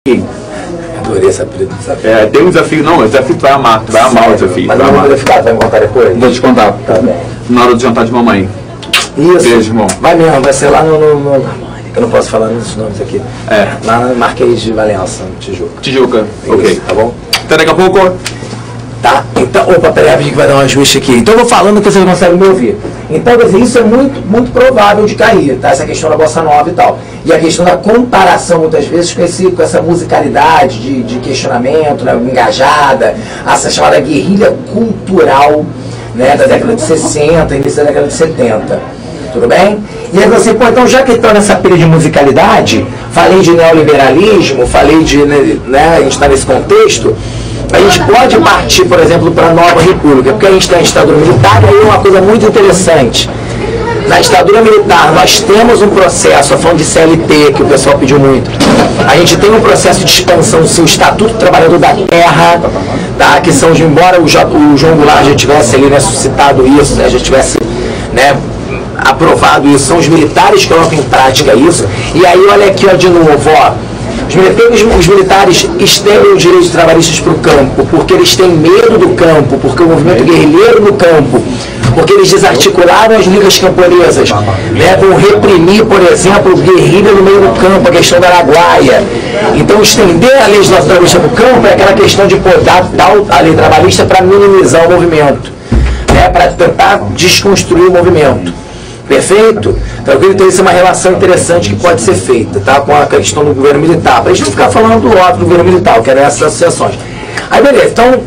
Adorei esse apelido. É, tem um desafio, não, o desafio tu vai amar o desafio. Mas não vai ficar, vai me contar depois? Vou te contar. Tá bem. Na hora do jantar de mamãe. Isso. Beijo, irmão. Vai mesmo, vai ser lá no eu não posso falar nos nomes aqui. É. Lá no Marquês de Valença, no Tijuca. Tijuca, ok. Isso, tá bom? Até daqui a pouco. Tá, então, opa, peraí, rapidinho que vai dar um ajuste aqui. Então eu vou falando que vocês conseguem me ouvir. Então, quer dizer, isso é muito provável de cair, tá? Essa questão da bossa nova e tal. E a questão da comparação, muitas vezes, com essa musicalidade de questionamento, né, engajada, essa chamada guerrilha cultural, né, da década de 60, início da década de 70. Tudo bem? E aí você, pô, então já que estão nessa pilha de musicalidade, falei de neoliberalismo, falei de, né, a gente está nesse contexto, a gente pode partir, por exemplo, para a nova república, porque a gente tem a ditadura militar, e aí é uma coisa muito interessante. Na ditadura militar, nós temos um processo, falando de CLT, que o pessoal pediu muito, a gente tem um processo de expansão do seu Estatuto do Trabalhador da Terra, tá? Que são, embora o João Goulart já tivesse ali, né, suscitado isso, né, já tivesse, né, aprovado isso, são os militares que colocam em prática isso. E aí, olha aqui, ó, de novo, ó, os militares estendem os direitos trabalhistas para o campo, porque eles têm medo do campo, porque o movimento guerrilheiro no campo, porque eles desarticularam as ligas camponesas, né, vão reprimir, por exemplo, guerrilha no meio do campo, a questão da Araguaia. Então, estender a legislação trabalhista no campo é aquela questão de poder dar a lei trabalhista para minimizar o movimento, né, para tentar desconstruir o movimento. Perfeito? Tranquilo? Então isso é uma relação interessante que pode ser feita, tá? Com a questão do governo militar. Para a gente não ficar falando do óbvio do governo militar, que eram essas associações. Aí beleza, então,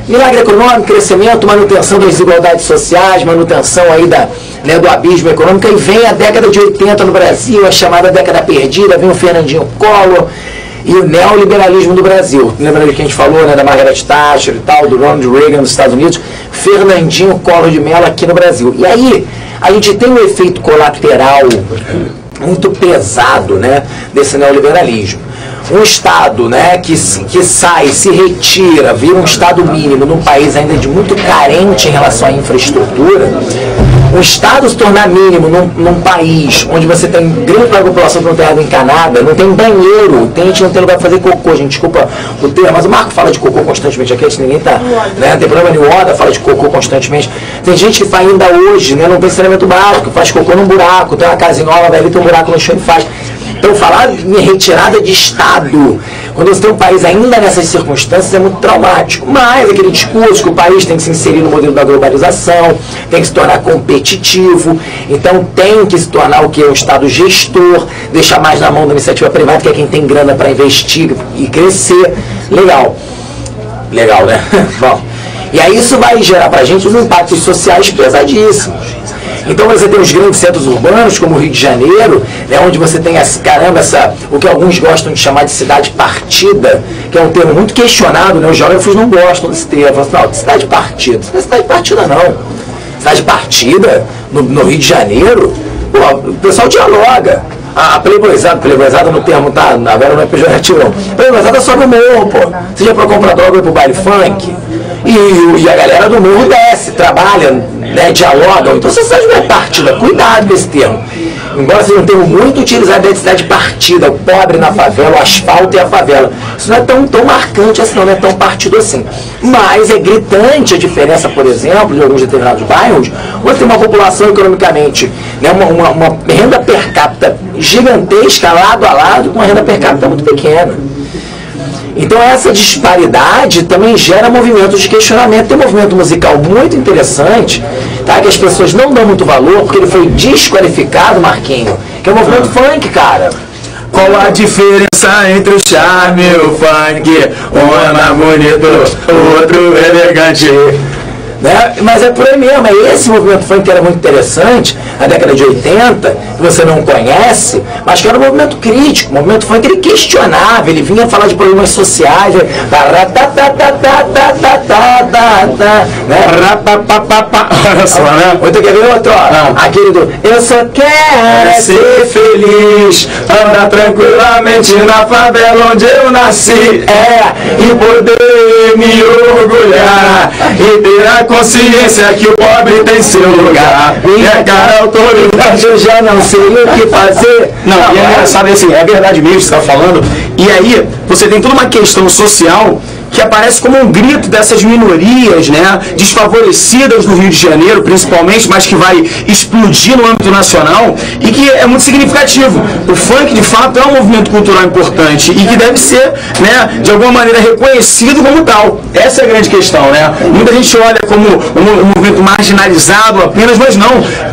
milagre econômico, crescimento, manutenção das desigualdades sociais, manutenção aí né, do abismo econômico, e vem a década de 80 no Brasil, a chamada década perdida, vem o Fernandinho Collor e o neoliberalismo do Brasil. Lembra que a gente falou, né, da Margaret Thatcher e tal, do Ronald Reagan nos Estados Unidos, Fernandinho Collor de Mello aqui no Brasil. E aí, a gente tem um efeito colateral muito pesado, né, desse neoliberalismo. Um Estado, né, que sai, se retira, vira um Estado mínimo num país ainda de muito carente em relação à infraestrutura. Um Estado se tornar mínimo num país onde você tem grande parte da população que não tem água encanada, não tem banheiro, tem gente que não tem lugar para fazer cocô, gente, desculpa o termo, mas o Marco fala de cocô constantemente aqui, ninguém tá, né, não tem problema nenhum, o Oda fala de cocô constantemente. Tem gente que faz ainda hoje, né, não tem saneamento básico, faz cocô num buraco, tem uma casa nova, vai ali, tem um buraco no chão e faz. Então, falar em retirada de Estado, quando você tem um país ainda nessas circunstâncias, é muito traumático. Mas aquele discurso que o país tem que se inserir no modelo da globalização, tem que se tornar competitivo, então tem que se tornar o que? Um Estado gestor, deixar mais na mão da iniciativa privada, que é quem tem grana para investir e crescer. Legal. Legal, né? Bom, e aí isso vai gerar para a gente uns impactos sociais pesadíssimos. Então você tem os grandes centros urbanos, como o Rio de Janeiro, né, onde você tem o que alguns gostam de chamar de cidade partida, que é um termo muito questionado, né, os geógrafos não gostam desse termo. Falam assim, não, cidade partida. Isso não é cidade partida, não. Cidade partida, no Rio de Janeiro, pô, o pessoal dialoga. A playboyzada no termo, tá? Agora não é pejorativo, não. Playboyzada sobe o morro, pô. Você já procura comprar droga pro baile funk? E a galera do morro desce, trabalha, né, dialogam. Então você sabe que é partida. Cuidado com esse termo. Embora seja um termo muito utilizado dentro de cidade partida, o pobre na favela, o asfalto e a favela. Isso não é tão marcante assim, não é tão partido assim. Mas é gritante a diferença, por exemplo, de alguns determinados bairros, onde tem uma população economicamente, né, uma renda per capita gigantesca, lado a lado, com uma renda per capita muito pequena. Então essa disparidade também gera movimentos de questionamento. Tem um movimento musical muito interessante, tá, que as pessoas não dão muito valor, porque ele foi desqualificado, Marquinho, que é o movimento funk, cara. Qual a diferença entre o charme e o funk? Um é mais bonito, o outro elegante. Né? Mas é por aí mesmo, é esse movimento funk que era muito interessante, na década de 80, que você não conhece, mas que era um movimento crítico, o movimento funk ele questionava, ele vinha falar de problemas sociais, né? Olha só, né? Outro quer ver outro, ó, aquele do eu só quero ser feliz, andar tranquilamente na favela onde eu nasci, e poder me orgulhar, e ter a consciência que o pobre tem seu lugar. Minha cara autoridade, eu já não sei o que fazer. Não, e é engraçado assim, é verdade mesmo que você está falando. E aí, você tem toda uma questão social que aparece como um grito dessas minorias, né, desfavorecidas do Rio de Janeiro, principalmente, mas que vai explodir no âmbito nacional e que é muito significativo. O funk, de fato, é um movimento cultural importante e que deve ser, né, de alguma maneira reconhecido como tal. Essa é a grande questão, né? Muita gente olha como um movimento marginalizado apenas, mas não.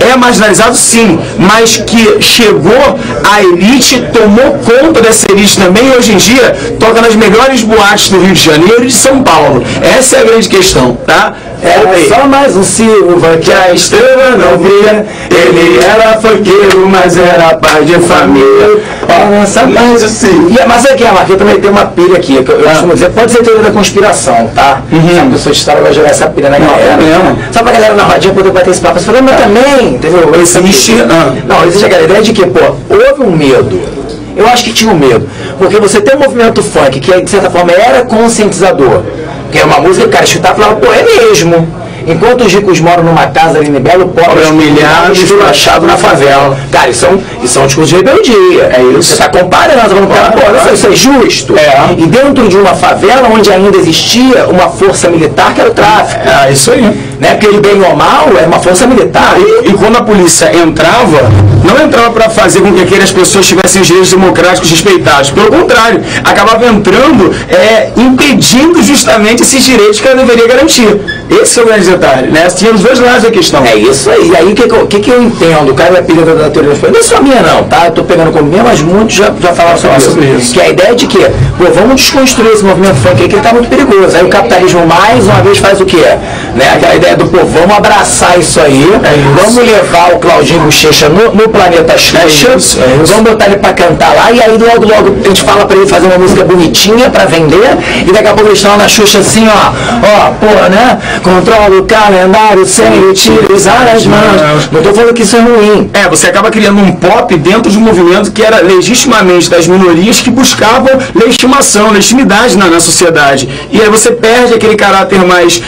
É marginalizado, sim, mas que chegou à elite, tomou conta dessa elite também e hoje em dia toca nas melhores boates do Rio de Janeiro e de São Paulo. Essa é a grande questão, tá? Só mais um Silva que a estrela não via. Ele era funkeiro, mas era pai de família. Só mais um Silva. Mas aqui, Marquinhos, eu também tenho uma pilha aqui, que eu costumo dizer, pode ser teoria da conspiração, tá? Se a pessoa de história vai jogar essa pilha na galera. Só pra galera na rodinha poder bater esse papo. Você falou, mas também, entendeu? Existe. Não, existe aquela ideia de que, pô, houve um medo. Eu acho que tinha um medo. Porque você tem um movimento funk que, de certa forma, era conscientizador. Que é uma música que o cara escutava e falava, pô, é mesmo. Enquanto os ricos moram numa casa ali em Belo, o pobre é humilhado e esculachado na favela. Cara, isso é um discurso de rebeldia. É isso. Você está comparando, falando, cara, pô, isso é justo. E dentro de uma favela onde ainda existia uma força militar que era o tráfico. É isso aí. Né? Porque ele, bem ou mal, é uma força militar. E quando a polícia entrava, não entrava para fazer com que aquelas pessoas tivessem os direitos democráticos respeitados. Pelo contrário, acabava entrando, impedindo justamente esses direitos que ela deveria garantir. Esse é o grande detalhe, né? Tinha os dois lados da questão. É isso aí. E aí, o que eu entendo? O cara é pilha da teoria da não é só minha não, tá? Eu tô pegando como minha, mas muitos já falaram sobre isso. Que é a ideia de que, pô, vamos desconstruir esse movimento funk aí, que ele tá muito perigoso. Aí o capitalismo mais uma vez faz o quê? Né? Aquela ideia do, pô, vamos abraçar isso aí, vamos levar o Claudinho Bochecha no planeta Xuxa, vamos botar ele pra cantar lá, e aí logo a gente fala pra ele fazer uma música bonitinha pra vender, e daqui a pouco eles estão lá na Xuxa assim, ó, pô, né? Controla o calendário sem utilizar as mãos. Não tô falando que isso é ruim. Você acaba criando um pop dentro de um movimento que era legitimamente das minorias que buscavam legitimidade na sociedade. E aí você perde aquele caráter mais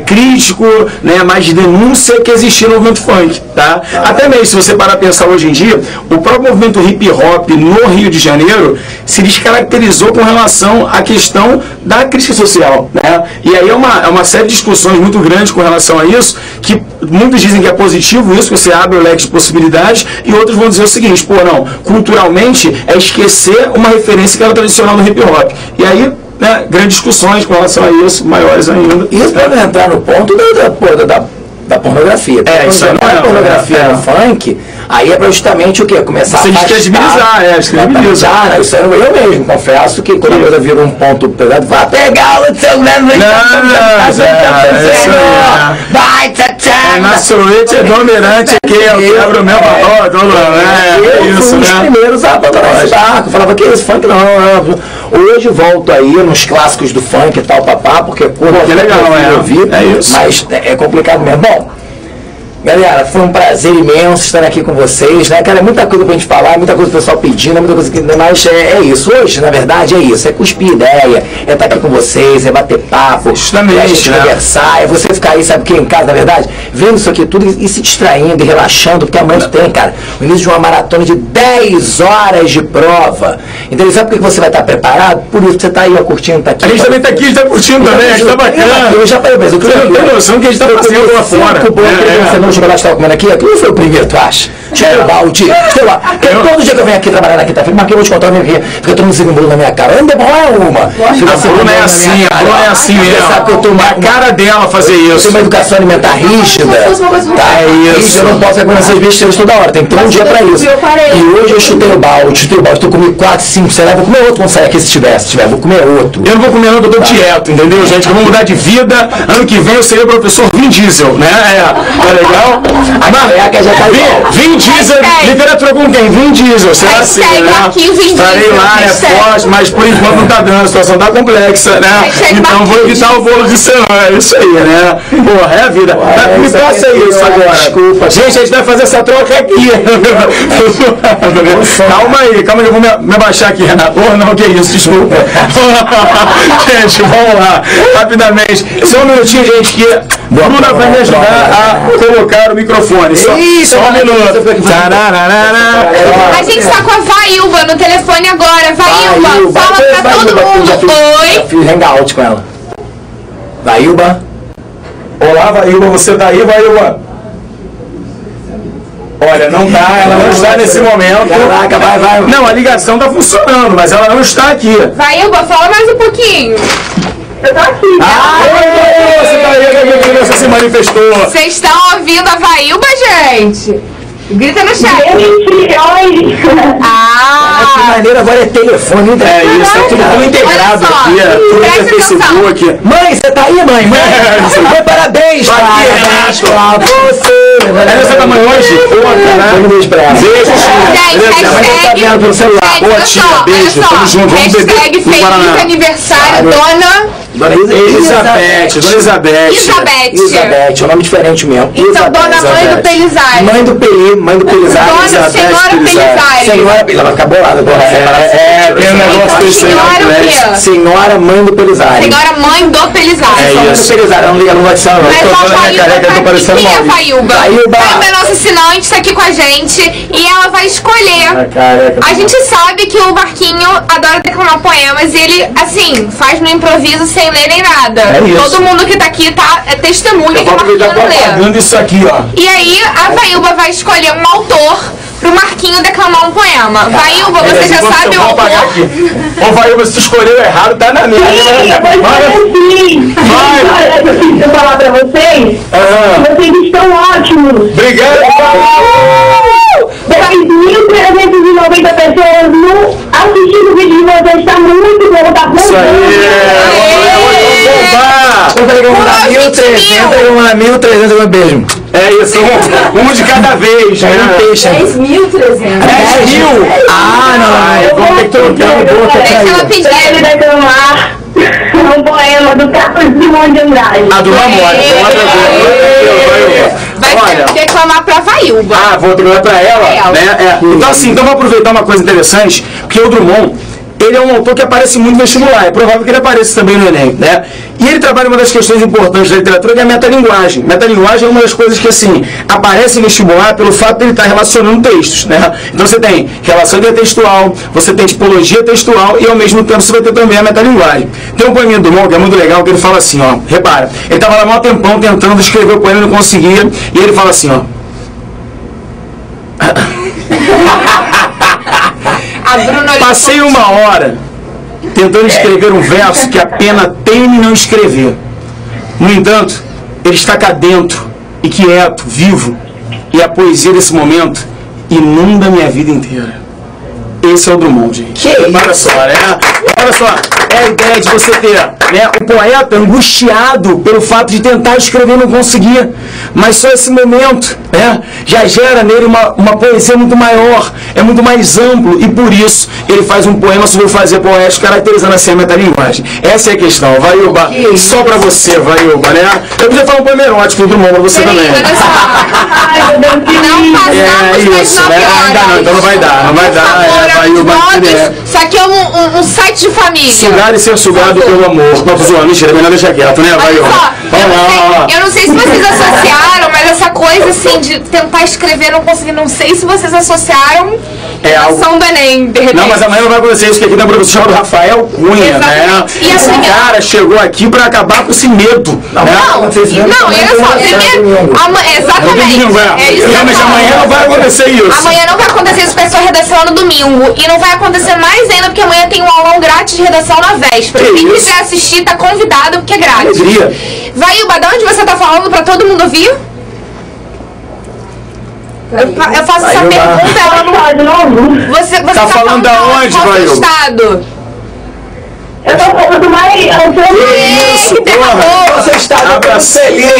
crítico, né, mais de denúncia que existia no movimento funk, tá? Até mesmo, se você parar a pensar hoje em dia, o próprio movimento hip hop no Rio de Janeiro se descaracterizou com relação à questão da crítica social, né? E aí é uma série de discussões muito grandes com relação a isso, que muitos dizem que é positivo isso, que você abre o leque de possibilidades, e outros vão dizer o seguinte, pô, não, culturalmente é esquecer uma referência que era tradicional no hip hop. E aí, né, grandes discussões com relação a isso, maiores ainda. Isso pode entrar no ponto da pornografia. Isso aí não é pornografia no funk, aí é justamente o quê? Começar a descredibilizar, descredibilizar. Isso eu mesmo confesso que quando a coisa vira um ponto pesado, vai pegar o seu vai, tchá, na suíte é dominante aqui, eu quebro o meu valor, eu fui um dos primeiros a abandonar esse barco, falava que esse funk não. Hoje volto aí nos clássicos do funk e tal, papá, porque que legal, isso. Mas é complicado mesmo. Bom, galera, foi um prazer imenso estar aqui com vocês, né, cara? É muita coisa pra gente falar, muita coisa o pessoal pedindo, muita coisa que... Mas é isso. Hoje, na verdade, é isso. É cuspir ideia, é estar aqui com vocês, é bater papo, é a gente conversar, é você ficar aí, sabe o que, em casa, na verdade, vendo isso aqui tudo e se distraindo e relaxando, porque amanhã tem, cara, o início de uma maratona de 10 horas de prova. Então, sabe por que você vai estar preparado? Por isso, você tá aí, ó, curtindo, tá aqui. A gente também tá aqui, a gente tá curtindo também, a gente tá bacana. Eu já falei, mas eu tenho noção que a gente tá passeando lá fora. O chocolate estava comendo aqui foi o primeiro, tu acha? Teu balde, todo dia que eu venho aqui trabalhar na quinta-feira, mas que eu vou te contar a minha vida, porque eu tô me segurando na minha cara. Ainda é uma. A Bruna é assim, mesmo. Sabe que eu tô a cara dela fazer isso. Eu tenho uma educação alimentar rígida. Tá, isso. Eu não posso comer essas besteiras toda hora, tem que ter um dia pra isso. E hoje eu chutei o balde, eu comi 4, 5, sei lá, vou comer outro quando sair aqui se tiver, vou comer outro. Eu não vou comer não, eu tô dieta, entendeu, gente? Eu vou mudar de vida, ano que vem eu serei o professor Vin Diesel, né? Tá legal? A já tá Vin Diesel, literatura com quem? Vin Diesel, será assim, né? Estarei lá, né, forte, mas por enquanto não tá dando, a situação tá complexa, né? Então vou evitar o bolo de cenoura, é isso aí, né? Porra, é a vida. Me passa isso agora. Desculpa. Gente, a gente vai fazer essa troca aqui. Calma aí, que eu vou me abaixar aqui, Renato. Oh, não, que isso, desculpa. Gente, vamos lá, rapidamente. Só um minutinho, gente, que Bruna vai me ajudar a colocar o microfone. Só um minuto. A gente tá com a Vailba no telefone agora. Vailba, fala pra todo mundo. Oi. Fiz hangout com ela. Vailba. Olá, Vailba, você tá aí, Vailba? Olha, não tá, ela não está nesse momento. Caraca, vai. Não, a ligação tá funcionando, mas ela não está aqui. Vailba, fala mais um pouquinho. Eu tô aqui. Você tá aí, a minha criança se manifestou. Vocês estão ouvindo a Vailba, gente? Grita no chat. Que maneiro, agora é telefone. É isso, é tudo integrado Olha só, aqui. É tudo presta Facebook. Mãe, você tá aí, mãe? Mãe, parabéns, Aqui, parabéns pra você. É essa da mãe hoje? Um beijo pra ela. Beijo, tia. Gente, Mãe tá vendo pelo celular. hashtag, Boa, olha tia, só, beijo, olha só. tamo junto, vamos beber Hashtag no Guaraná. feliz aniversário, dona Dona Elizabeth. Elizabeth, é um nome diferente mesmo. Então, dona mãe do Pelizari. Mãe do Pelizari. Dona Senhora Pelizari. Senhora, ela vai ficar bolada agora. Tem um negócio desse aí, Senhora o quê? Senhora mãe do Pelizari. Senhora mãe do Pelizari. É isso. Pelizari, não liga, não vai ser não. Mas tô a falando minha careca, eu tô Vailba parecendo quem é a mal. Vailba? Vailba. Vailba é nossa assinante, tá aqui com a gente e ela vai escolher. A gente sabe que o Marquinho adora declamar poemas e ele, assim, faz no improviso sem ler nem nada. É isso. Todo mundo que tá aqui é testemunha que o Vou aproveitar Marquinho não lê. propaganda isso aqui, ó. E aí a Vailba vai escolher um autor pro Marquinho declamar um poema. Vailba, você já sabe o Vou apagar autor? aqui. Ô, Vailba, se tu escolheu errado, tá na minha. Olha, eu preciso falar pra vocês. Vocês estão ótimos. Obrigado. 2.390 pessoas assistindo o vídeo de vocês. Tá muito bom, tá Isso aí. Vamos bombar. Eu falei que eu vou dar 1.300, eu vou dar 1.300, um beijo. É isso, um de cada vez. Um peixe. 10.300. 10.000. Vamos ter que trocar a boca. Deixa ela pedir. Deve declamar um poema do Carlos Simão de Andrade. A do Mamora. Vai declamar pra Vailba. Vou declamar pra ela, né? Então assim, vamos aproveitar uma coisa interessante, porque o Drummond, ele é um autor que aparece muito no vestibular, é provável que ele apareça também no Enem, né? E ele trabalha uma das questões importantes da literatura, que é a metalinguagem. Metalinguagem é uma das coisas que, assim, aparece no vestibular pelo fato de ele estar relacionando textos, né? Então você tem relação intertextual, você tem tipologia textual e, ao mesmo tempo, você vai ter também a metalinguagem. Tem um poeminha do Drummond que é muito legal, que ele fala assim, ó, repara, ele estava lá há maior tempão tentando escrever o poema e não conseguia, e ele fala assim, ó, passei uma hora tentando escrever um verso que a pena teme não escrever. No entanto, ele está cá dentro e quieto, vivo, e a poesia desse momento inunda minha vida inteira. Esse é o Drummond, gente. Olha só, né? Olha só, é a ideia de você ter, né, o poeta angustiado pelo fato de tentar escrever e não conseguir, mas só esse momento, né, já gera nele uma poesia muito maior, é muito mais amplo, e por isso ele faz um poema sobre o fazer poético, caracterizando assim a metalinguagem. Essa é a questão, Vailba, só pra você, Vailba, né? Eu podia falar um poema erótico do Drummond pra você também. Olha só. Ai, meu Deus, que Não lindo. passamos das Isso, 9 né? horas. Ainda não, então não vai dar, não vai Por dar. favor, Vailba, todos. Isso aqui é um site de família. sugar e ser sugado pelo amor. Não, tô zoando, mentira, é melhor deixar quieto, né, Olha Vailba? só, Vamos lá. eu não sei se vocês associaram, mas essa coisa assim de tentar escrever e não conseguir, não sei se vocês associaram É a algo- ação do Enem, de repente. Não, mas amanhã não vai acontecer isso, que aqui tem um professor chamado Rafael Cunha, né? Exatamente. E Esse amanhã? cara chegou aqui pra acabar com esse medo, né? Não, e olha só, primeiro, exatamente. Domingo, É isso que eu Realmente, falo. amanhã não vai acontecer isso. Amanhã não vai acontecer isso com a sua redação no domingo. E não vai acontecer mais ainda, porque amanhã tem um aulão grátis de redação na véspera. Que Quem isso? quiser assistir, tá convidado, porque é grátis. Alegria. Vailba, de onde você tá falando pra todo mundo ouvir? Eu faço essa pergunta, ela não... Fala de novo. Você Tá falando da onde, qual Vailba? estado? Eu tô falando mais. Isso, porra. Você está no feliz.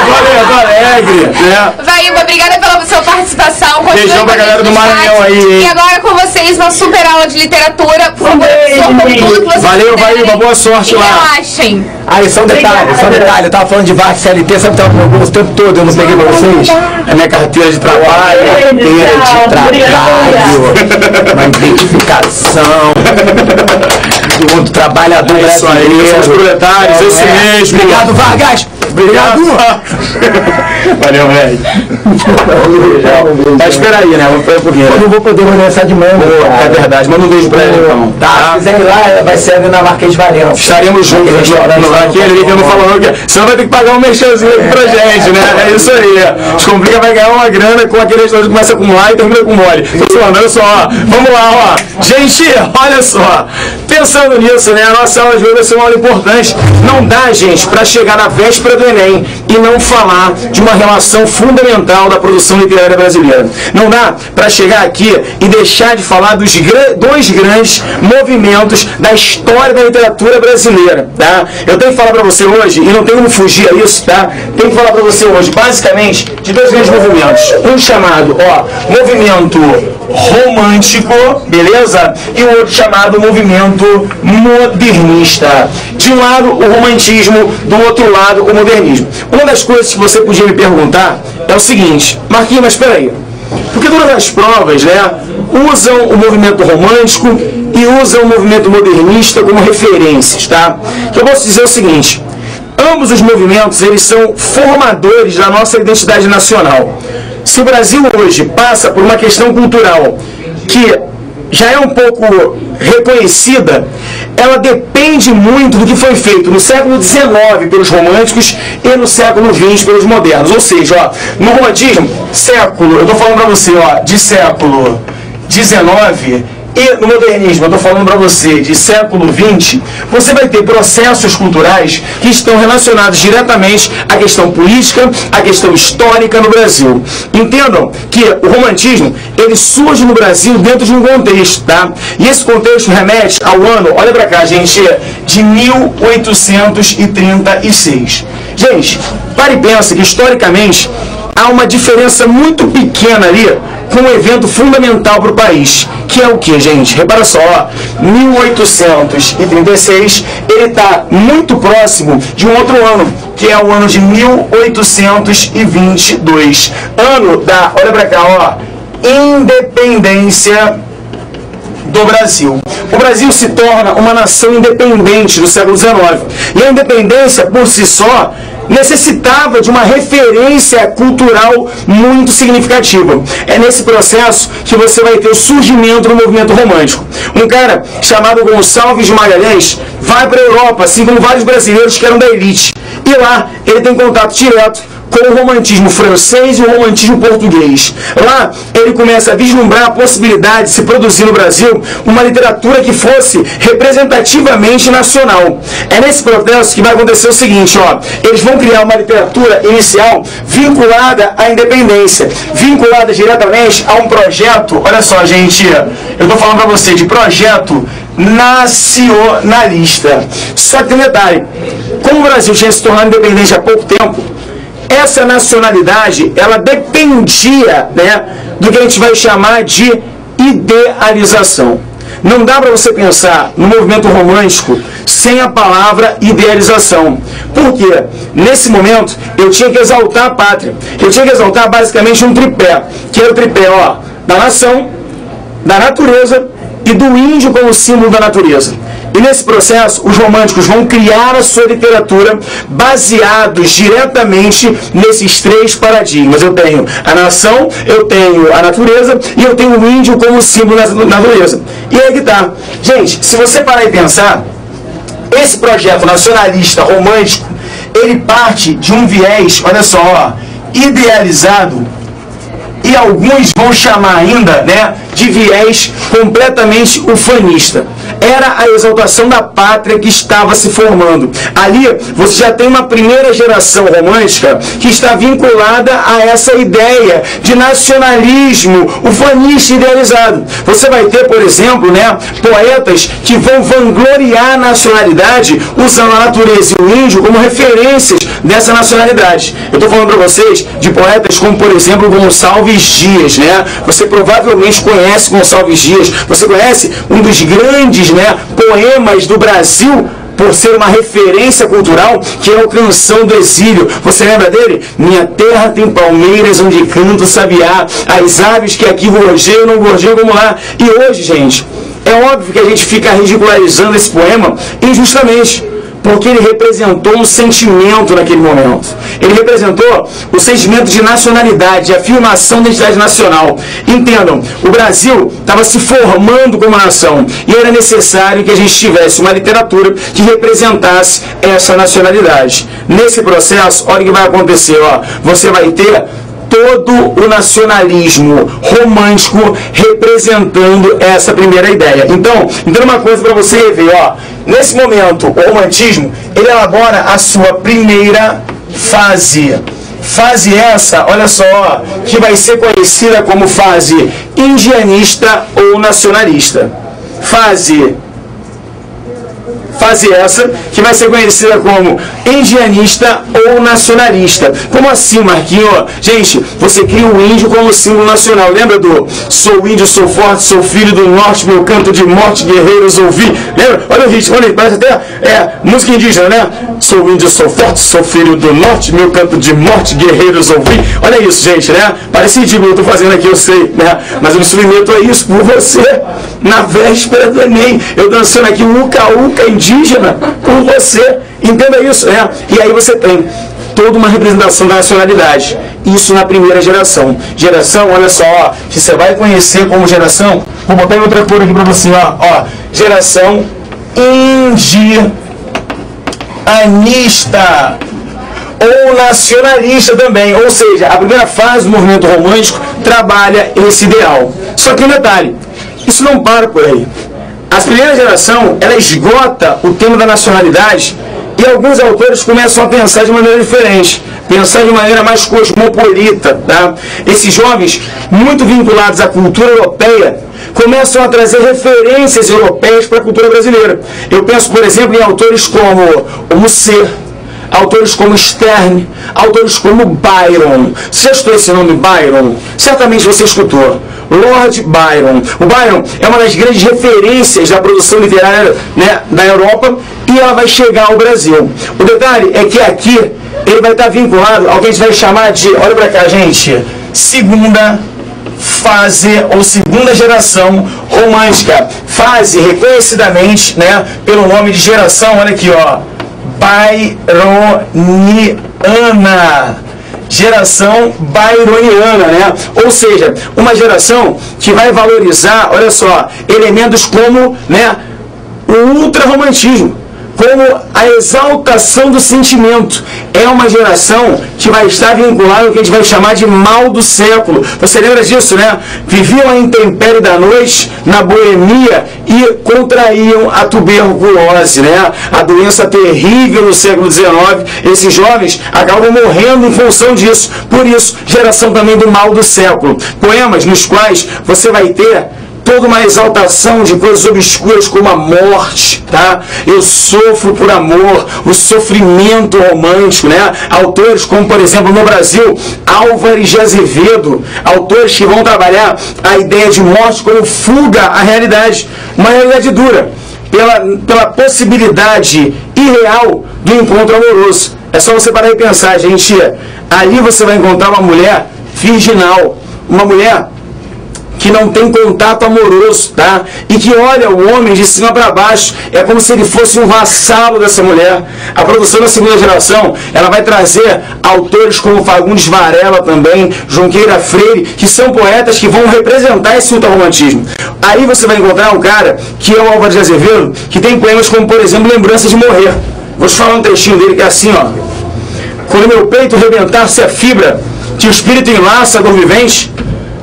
Valeu, alegre, né? Vailba, obrigada pela sua participação. Continue Beijão pra com a galera gente do no Maranhão chat. aí, hein? E agora com vocês, uma super aula de literatura. Por favor, beijo, absorvam gente. tudo que vocês Valeu, puderem. Vailba, boa sorte E lá. relaxem. Aí, só um detalhe, eu tava falando de VAC, CLT, sabe que tava no bolso o tempo todo, eu não peguei pra vocês? A minha carteira de trabalho, uma identificação do mundo trabalhador É isso aí, brasileiro. são os proletários, esse mesmo. Obrigado, Vargas. Obrigado. Valeu, velho. Vai esperar aí, né? Vamos esperar um pouquinho. Eu não vou poder organizar de manhã. É verdade, manda um beijo pra ele então. Tá, se quiser ir lá, vai ser ali na Marquês de Valença. Estaremos juntos aquele que eu não falou que senão vai ter que pagar um mexãozinho aqui pra gente, né? É isso aí. Descomplica vai ganhar uma grana com aquele restaurante que começa com lá e termina com mole. Olha só, vamos lá, ó. Gente, olha só. Pensando nisso, né? A nossa aula de hoje vai ser uma aula importante. Não dá, gente, pra chegar na véspera do Enem e não falar de uma relação fundamental da produção literária brasileira. Não dá pra chegar aqui e deixar de falar dos dois grandes movimentos da história da literatura brasileira, tá? Eu tenho que falar pra você hoje, e não tem como fugir a isso, tá? Tenho que falar pra você hoje, basicamente, de dois grandes movimentos. Um chamado, ó, movimento romântico, beleza? E o outro chamado movimento modernista. De um lado, o romantismo, do outro lado, o modernismo. Uma das coisas que você podia me perguntar é o seguinte: Marquinhos, mas espera aí, porque todas as provas, né, usam o movimento romântico e usam o movimento modernista como referências, tá? Que eu posso dizer o seguinte: ambos os movimentos, eles são formadores da nossa identidade nacional. Se o Brasil hoje passa por uma questão cultural que já é um pouco reconhecida, ela depende muito do que foi feito no século XIX pelos românticos e no século XX pelos modernos. Ou seja, ó, no romantismo, eu estou falando para você, ó, de século XIX, e no modernismo, eu estou falando para você, de século XX, você vai ter processos culturais que estão relacionados diretamente à questão política, à questão histórica no Brasil. Entendam que o romantismo, ele surge no Brasil dentro de um contexto, tá? E esse contexto remete ao ano, olha para cá, gente, de 1836. Gente, pare e pensa que historicamente há uma diferença muito pequena ali com um evento fundamental para o país, que é o que, gente? Repara só, ó, 1836, ele está muito próximo de um outro ano, que é o ano de 1822, ano da, olha para cá, ó, independência do Brasil. O Brasil se torna uma nação independente no século XIX, e a independência, por si só, necessitava de uma referência cultural muito significativa. É nesse processo que você vai ter o surgimento do movimento romântico. Um cara chamado Gonçalves de Magalhães vai para a Europa, assim como vários brasileiros que eram da elite. E lá ele tem contato direto com o romantismo francês e o romantismo português. Lá ele começa a vislumbrar a possibilidade de se produzir no Brasil uma literatura que fosse representativamente nacional. É nesse processo que vai acontecer o seguinte, ó, eles vão criar uma literatura inicial vinculada à independência, vinculada diretamente a um projeto, olha só, gente, eu estou falando para você de projeto nacionalista. Só que tem um detalhe, como o Brasil tinha se tornado independente há pouco tempo, essa nacionalidade, ela dependia, né, do que a gente vai chamar de idealização. Não dá para você pensar no movimento romântico sem a palavra idealização. Por quê? Nesse momento, eu tinha que exaltar a pátria. Eu tinha que exaltar basicamente um tripé, que era o tripé, ó, da nação, da natureza e do índio como símbolo da natureza. E nesse processo, os românticos vão criar a sua literatura baseados diretamente nesses três paradigmas. Eu tenho a nação, eu tenho a natureza e eu tenho o índio como símbolo da natureza. E aí que tá. Gente, se você parar e pensar, esse projeto nacionalista romântico, ele parte de um viés, olha só, ó, idealizado, e alguns vão chamar ainda, né, de viés completamente ufanista. Era a exaltação da pátria que estava se formando. Ali você já tem uma primeira geração romântica que está vinculada a essa ideia de nacionalismo ufanista idealizado. Você vai ter, por exemplo, né, poetas que vão vangloriar a nacionalidade usando a natureza e o índio como referências dessa nacionalidade. Eu estou falando para vocês de poetas como, por exemplo, Gonçalves Dias, né? Você provavelmente conhece Gonçalves Dias. Você conhece um dos grandes, né, poemas do Brasil, por ser uma referência cultural, que é o Canção do Exílio. Você lembra dele? Minha terra tem palmeiras onde canta o sabiá, as aves que aqui gorjeiam não gorjeiam como lá. E hoje, gente, é óbvio que a gente fica ridicularizando esse poema injustamente, porque ele representou um sentimento naquele momento. Ele representou o sentimento de nacionalidade, de afirmação da identidade nacional. Entendam, o Brasil estava se formando como nação e era necessário que a gente tivesse uma literatura que representasse essa nacionalidade. Nesse processo, olha o que vai acontecer, ó, você vai ter todo o nacionalismo romântico representando essa primeira ideia. Então uma coisa para você ver, ó, nesse momento, o romantismo, ele elabora a sua primeira fase. Fase essa, olha só, que vai ser conhecida como fase indianista ou nacionalista. Fase essa que vai ser conhecida como indianista ou nacionalista. Como assim, Marquinho? Gente, você cria o índio como símbolo nacional. Lembra do sou índio, sou forte, sou filho do norte, meu canto de morte, guerreiros ouvi? Lembra? Olha o ritmo, olha, parece até música indígena, né? Sou índio, sou forte, sou filho do norte, meu canto de morte, guerreiros ouvi. Olha isso, gente, né? Parece ridículo, eu tô fazendo aqui, eu sei, né? Mas eu me submeto a isso por você. Na véspera do Enem, eu dançando aqui o uca-uca indígena por você. Entenda isso, né? E aí você tem toda uma representação da nacionalidade. Isso na primeira geração. Geração, olha só, ó, que você vai conhecer como geração. Vou botar em outra cor aqui pra você, ó. Geração indianista ou nacionalista também. Ou seja, a primeira fase do movimento romântico trabalha esse ideal. Só que um detalhe, isso não para por aí. A primeira geração, ela esgota o tema da nacionalidade e alguns autores começam a pensar de maneira diferente, pensar de maneira mais cosmopolita. Tá? Esses jovens, muito vinculados à cultura europeia, começam a trazer referências europeias para a cultura brasileira. Eu penso, por exemplo, em autores como o Musset, autores como Sterne, autores como Byron. Você já escutou esse nome Byron? Certamente você escutou. Lord Byron. O Byron é uma das grandes referências da produção literária, né, da Europa, e ela vai chegar ao Brasil. O detalhe é que aqui ele vai estar vinculado ao que a gente vai chamar de, olha pra cá, gente, segunda fase ou segunda geração romântica. Fase reconhecidamente, né, pelo nome de geração, olha aqui, ó, byroniana. Geração byroniana, né? Ou seja, uma geração que vai valorizar, olha só, elementos como, né, o ultrarromantismo, como a exaltação do sentimento. É uma geração que vai estar vinculada ao que a gente vai chamar de mal do século. Você lembra disso, né? Viviam a intempérie da noite, na boemia, e contraíam a tuberculose, né? A doença terrível no século XIX. Esses jovens acabam morrendo em função disso. Por isso, geração também do mal do século. Poemas nos quais você vai ter toda uma exaltação de coisas obscuras como a morte, tá? Eu sofro por amor, o sofrimento romântico, né? Autores como, por exemplo, no Brasil, Álvares de Azevedo, autores que vão trabalhar a ideia de morte como fuga à realidade, uma realidade dura, pela possibilidade irreal do encontro amoroso. É só você parar e pensar, gente, ali você vai encontrar uma mulher virginal, uma mulher que não tem contato amoroso, tá? E que olha o homem de cima para baixo, é como se ele fosse um vassalo dessa mulher. A produção da segunda geração, ela vai trazer autores como Fagundes Varela também, Junqueira Freire, que são poetas que vão representar esse ultrarromantismo. Aí você vai encontrar um cara, que é o Álvares de Azevedo, que tem poemas como, por exemplo, Lembrança de Morrer. Vou te falar um trechinho dele que é assim, ó. Quando meu peito rebentar-se a fibra, que o espírito enlaça a dor vivente,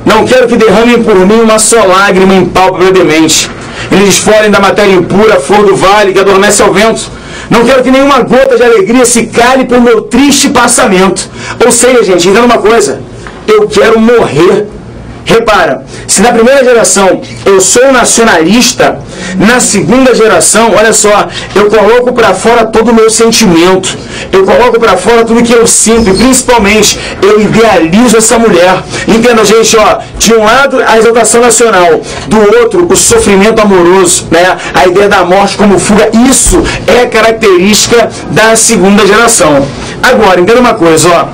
não quero que derramem por mim uma só lágrima em pálpebra demente. Eles desfolhem da matéria impura a flor do vale que adormece ao vento. Não quero que nenhuma gota de alegria se cale por meu triste passamento. Ou seja, gente, entenda uma coisa. Eu quero morrer. Repara, se na primeira geração eu sou nacionalista, na segunda geração, olha só, eu coloco para fora todo o meu sentimento, eu coloco para fora tudo que eu sinto, e principalmente eu idealizo essa mulher. Entenda, gente, ó, de um lado a exaltação nacional, do outro o sofrimento amoroso, né? A ideia da morte como fuga, isso é característica da segunda geração. Agora, entenda uma coisa, ó,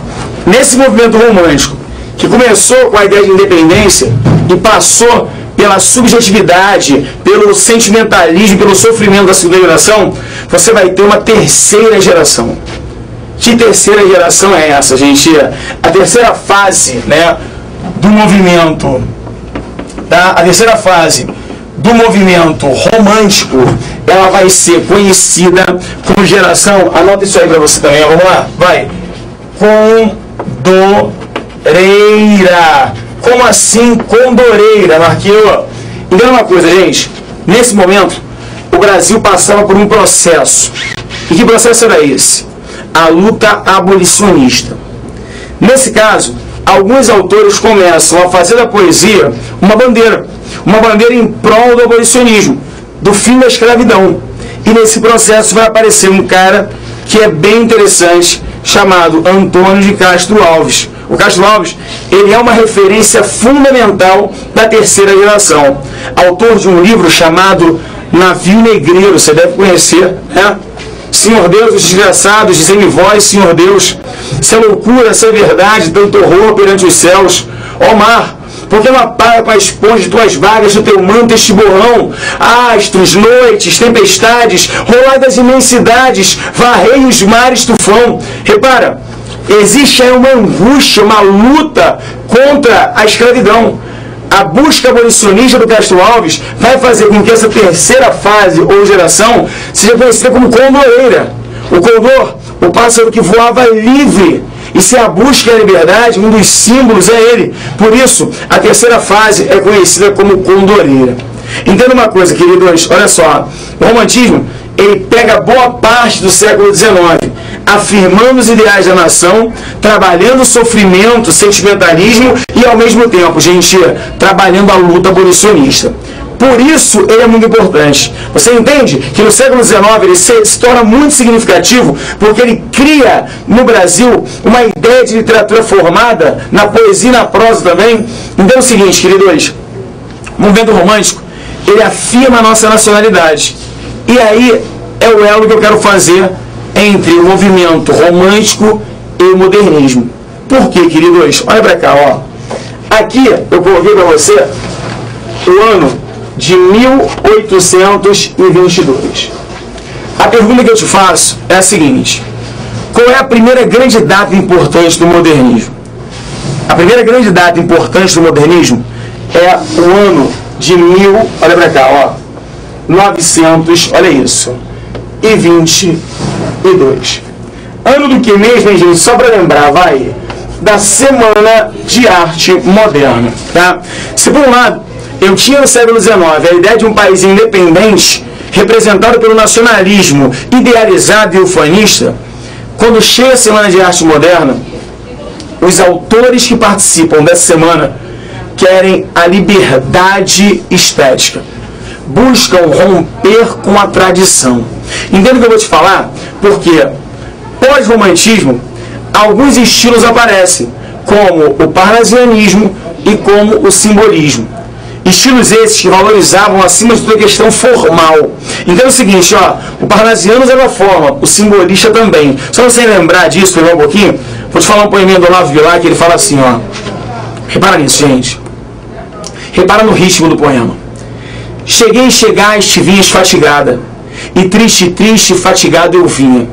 nesse movimento romântico, que começou com a ideia de independência e passou pela subjetividade, pelo sentimentalismo, pelo sofrimento da segunda geração, você vai ter uma terceira geração. Que terceira geração é essa, gente? A terceira fase, né, do movimento, tá? A terceira fase do movimento romântico, ela vai ser conhecida como geração, anota isso aí pra você também, vamos lá, vai. Condoreira. Como assim condoreira, Marquinhos? Entenda uma coisa, gente, nesse momento, o Brasil passava por um processo. E que processo era esse? A luta abolicionista. Nesse caso, alguns autores começam a fazer da poesia uma bandeira em prol do abolicionismo, do fim da escravidão. E nesse processo vai aparecer um cara que é bem interessante, chamado Antônio de Castro Alves. O Castro Alves, ele é uma referência fundamental da terceira geração. Autor de um livro chamado Navio Negreiro, você deve conhecer, né? Senhor Deus, os desgraçados, dizem-me vós, Senhor Deus, se é loucura, se é verdade, tanto horror perante os céus. Ó mar, porque não apaga com a esponja de tuas vagas do teu manto este borrão? Astros, noites, tempestades, rolai das imensidades, varrei os mares tufão. Repara, existe aí uma angústia, uma luta contra a escravidão. A busca abolicionista do Castro Alves vai fazer com que essa terceira fase ou geração seja conhecida como condoreira. O condor, o pássaro que voava livre. E se a busca é a liberdade, um dos símbolos é ele. Por isso, a terceira fase é conhecida como condoreira. Entenda uma coisa, queridos, olha só. O romantismo, ele pega boa parte do século XIX, afirmando os ideais da nação, trabalhando o sofrimento, o sentimentalismo e, ao mesmo tempo, gente, trabalhando a luta abolicionista. Por isso, ele é muito importante. Você entende que no século XIX ele se torna muito significativo porque ele cria no Brasil uma ideia de literatura formada na poesia e na prosa também. Então é o seguinte, queridos, o movimento romântico, ele afirma a nossa nacionalidade. E aí é o elo que eu quero fazer entre o movimento romântico e o modernismo. Por quê, queridos? Olha pra cá, ó. Aqui eu coloquei pra você o ano de 1822. A pergunta que eu te faço é a seguinte: qual é a primeira grande data importante do modernismo? A primeira grande data importante do modernismo é o ano de olha pra cá, ó, 900, olha isso, e 22. Ano do que mesmo, hein, gente? Só para lembrar, vai, da Semana de Arte Moderna, tá? Se por um lado eu tinha no século XIX a ideia de um país independente, representado pelo nacionalismo idealizado e ufanista, quando chega a Semana de Arte Moderna, os autores que participam dessa semana querem a liberdade estética, buscam romper com a tradição. Entende o que eu vou te falar? Porque pós-romantismo, alguns estilos aparecem, como o parnasianismo e como o simbolismo. Estilos esses que valorizavam acima de toda questão formal. Então é o seguinte, ó, o parnasiano usava forma, o simbolista também. Só você lembrar disso, pegar um pouquinho, vou te falar um poeminha do Olavo Bilac, que ele fala assim, ó. Repara nisso, gente. Repara no ritmo do poema. Chegaste, vinhas fatigada, e triste, triste, fatigado eu vinha.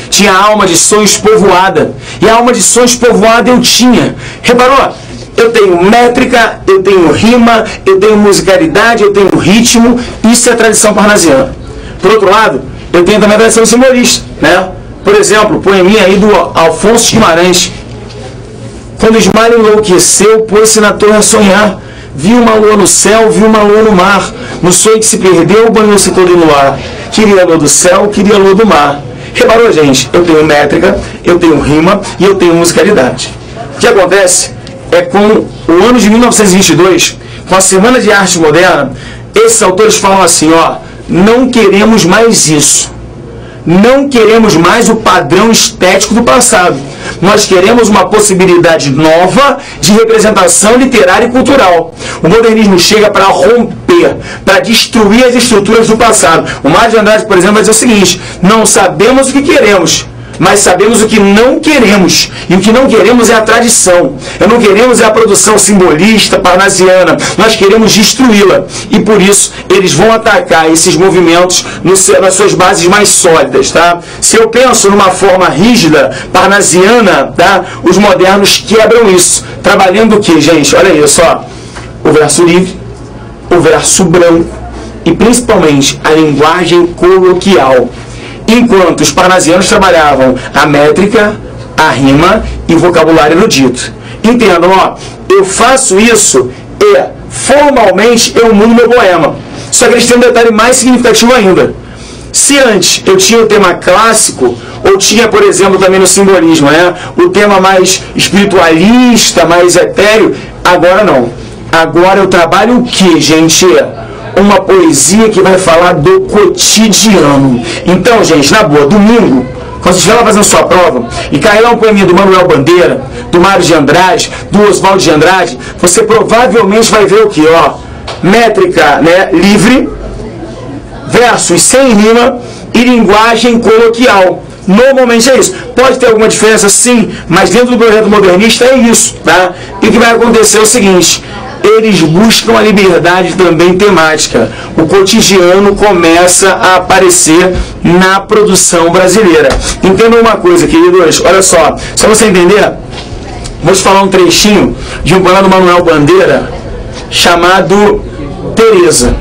Tinha alma de sonhos povoada, e a alma de sonhos povoada eu tinha. Reparou? Eu tenho métrica, eu tenho rima, eu tenho musicalidade, eu tenho ritmo. Isso é a tradição parnasiana. Por outro lado, eu tenho também a tradição simbolista, né? Por exemplo, o poeminha aí do Afonso Guimarães. Quando o Ismael enlouqueceu, pôs-se na torre a sonhar. Viu uma lua no céu, viu uma lua no mar. No sonho que se perdeu, banhou-se todo no ar. Queria a lua do céu, queria a lua do mar. Reparou, gente? Eu tenho métrica, eu tenho rima e eu tenho musicalidade. O que acontece é com o ano de 1922, com a Semana de Arte Moderna, esses autores falam assim, ó, não queremos mais isso. Não queremos mais o padrão estético do passado. Nós queremos uma possibilidade nova de representação literária e cultural. O modernismo chega para romper, para destruir as estruturas do passado. O Mário de Andrade, por exemplo, vai dizer o seguinte: não sabemos o que queremos, mas sabemos o que não queremos. E o que não queremos é a tradição. Não queremos é a produção simbolista, parnasiana. Nós queremos destruí-la. E por isso, eles vão atacar esses movimentos nas suas bases mais sólidas, tá? Se eu penso numa forma rígida, parnasiana, tá? Os modernos quebram isso. Trabalhando o que, gente? Olha isso, ó. O verso livre, o verso branco e principalmente a linguagem coloquial. Enquanto os parnasianos trabalhavam a métrica, a rima e o vocabulário erudito. Entendam, ó, eu faço isso e formalmente eu mudo meu poema. Só que eles têm um detalhe mais significativo ainda. Se antes eu tinha o tema clássico, ou tinha, por exemplo, também no simbolismo, né, o tema mais espiritualista, mais etéreo, agora não. Agora eu trabalho o que, gente? Uma poesia que vai falar do cotidiano. Então, gente, na boa, domingo, quando você estiver lá fazendo sua prova e cair lá um poeminha do Manuel Bandeira, do Mário de Andrade, do Oswaldo de Andrade, você provavelmente vai ver o que? Ó, métrica, né, livre, versos sem rima e linguagem coloquial. Normalmente é isso. Pode ter alguma diferença, sim, mas dentro do projeto modernista é isso, tá? E o que vai acontecer é o seguinte: eles buscam a liberdade também temática. O cotidiano começa a aparecer na produção brasileira. Entendam uma coisa, queridos, olha só, você entender, vou te falar um trechinho de um poema do Manuel Bandeira chamado Tereza.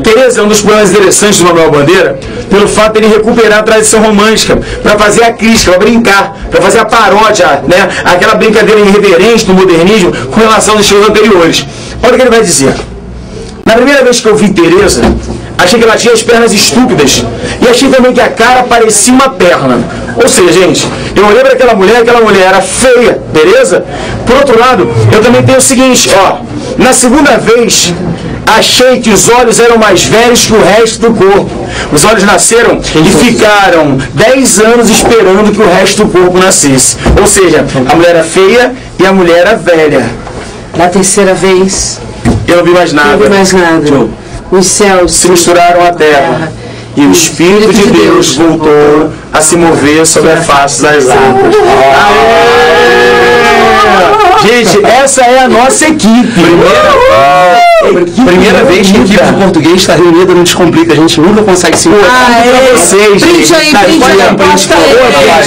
Tereza é um dos poemas interessantes do Manuel Bandeira, pelo fato de ele recuperar a tradição romântica, para fazer a crítica, para brincar, para fazer a paródia, né? Aquela brincadeira irreverente do modernismo com relação aos estilos anteriores. Olha o que ele vai dizer. Na primeira vez que eu vi Tereza, achei que ela tinha as pernas estúpidas e achei também que a cara parecia uma perna. Ou seja, gente, eu olhei para aquela mulher era feia, beleza? Por outro lado, eu também tenho o seguinte, ó, na segunda vez, achei que os olhos eram mais velhos que o resto do corpo. Os olhos nasceram e ficaram 10 anos esperando que o resto do corpo nascesse. Ou seja, a mulher era feia e a mulher era velha. Na terceira vez, eu não vi mais nada. não vi mais nada. Os céus se misturaram à terra. E o Espírito de Deus voltou a se mover sobre a face das águas. Gente, essa é a nossa equipe. Primeira vez que a equipe de português está reunida no Descomplica. A gente nunca consegue se encontrar com vocês. Print aí,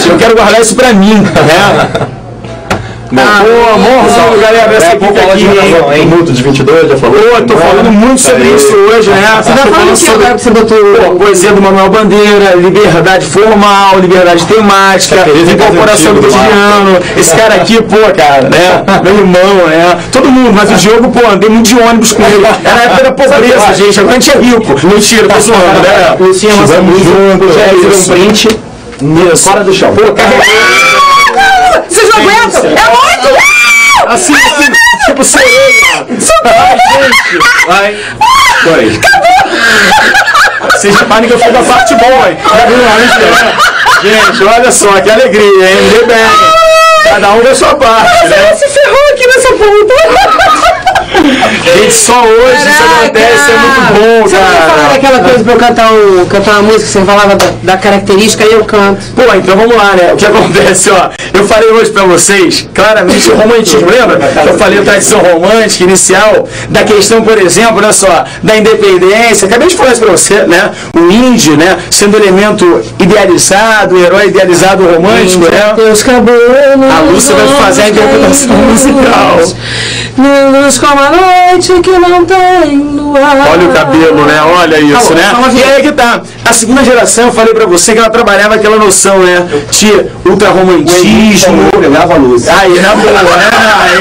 eu quero guardar isso pra mim, né? Amor, galera, essa equipe aqui, hein? Tumulto de 22, já falou? Tô falando muito sobre isso hoje, né? Você vai falando sobre que você botou poesia do Manuel Bandeira, liberdade formal, liberdade temática, incorporação do cotidiano. Esse cara aqui, pô, cara, né? Meu irmão, né? Todo mundo, mas o Diogo, pô, andei muito de ônibus com ele. Era a época da pobreza, gente. Agora a gente é rico. Mentira, tô zoando, né? Lucinha, nossa música, já fiz um print. Fora do chão. Pô, carrega. Vocês não aguentam? É muito! Assim, tipo sereia. Vai, gente. Vai. Foi. Vocês reparem que eu fui da parte boa, hein? Gente, olha só, que alegria, hein? Me dei bem. Cada um da sua parte, né? Se ferrou aqui nessa ponta. Gente, só hoje isso acontece, é muito bom, Você não vai falar cara. daquela coisa pra eu cantar uma música, você falava da característica e eu canto. Pô, então vamos lá, né? O que acontece, ó, eu falei hoje pra vocês, claramente, o romantismo, lembra? Eu falei a tradição romântica inicial, da questão, por exemplo, olha só, da independência, acabei de falar isso pra você, né? O índio, né, sendo elemento idealizado, o herói idealizado romântico, né? Teus cabelos. A Lúcia vai fazer a interpretação musical. Luz como a noite que não tem luar. Olha o cabelo, né? Olha isso, né? E aí que tá. A segunda geração, eu falei pra você que ela trabalhava aquela noção, né? De ultrarromantismo. Pegava a luz. Aí, na boa, né?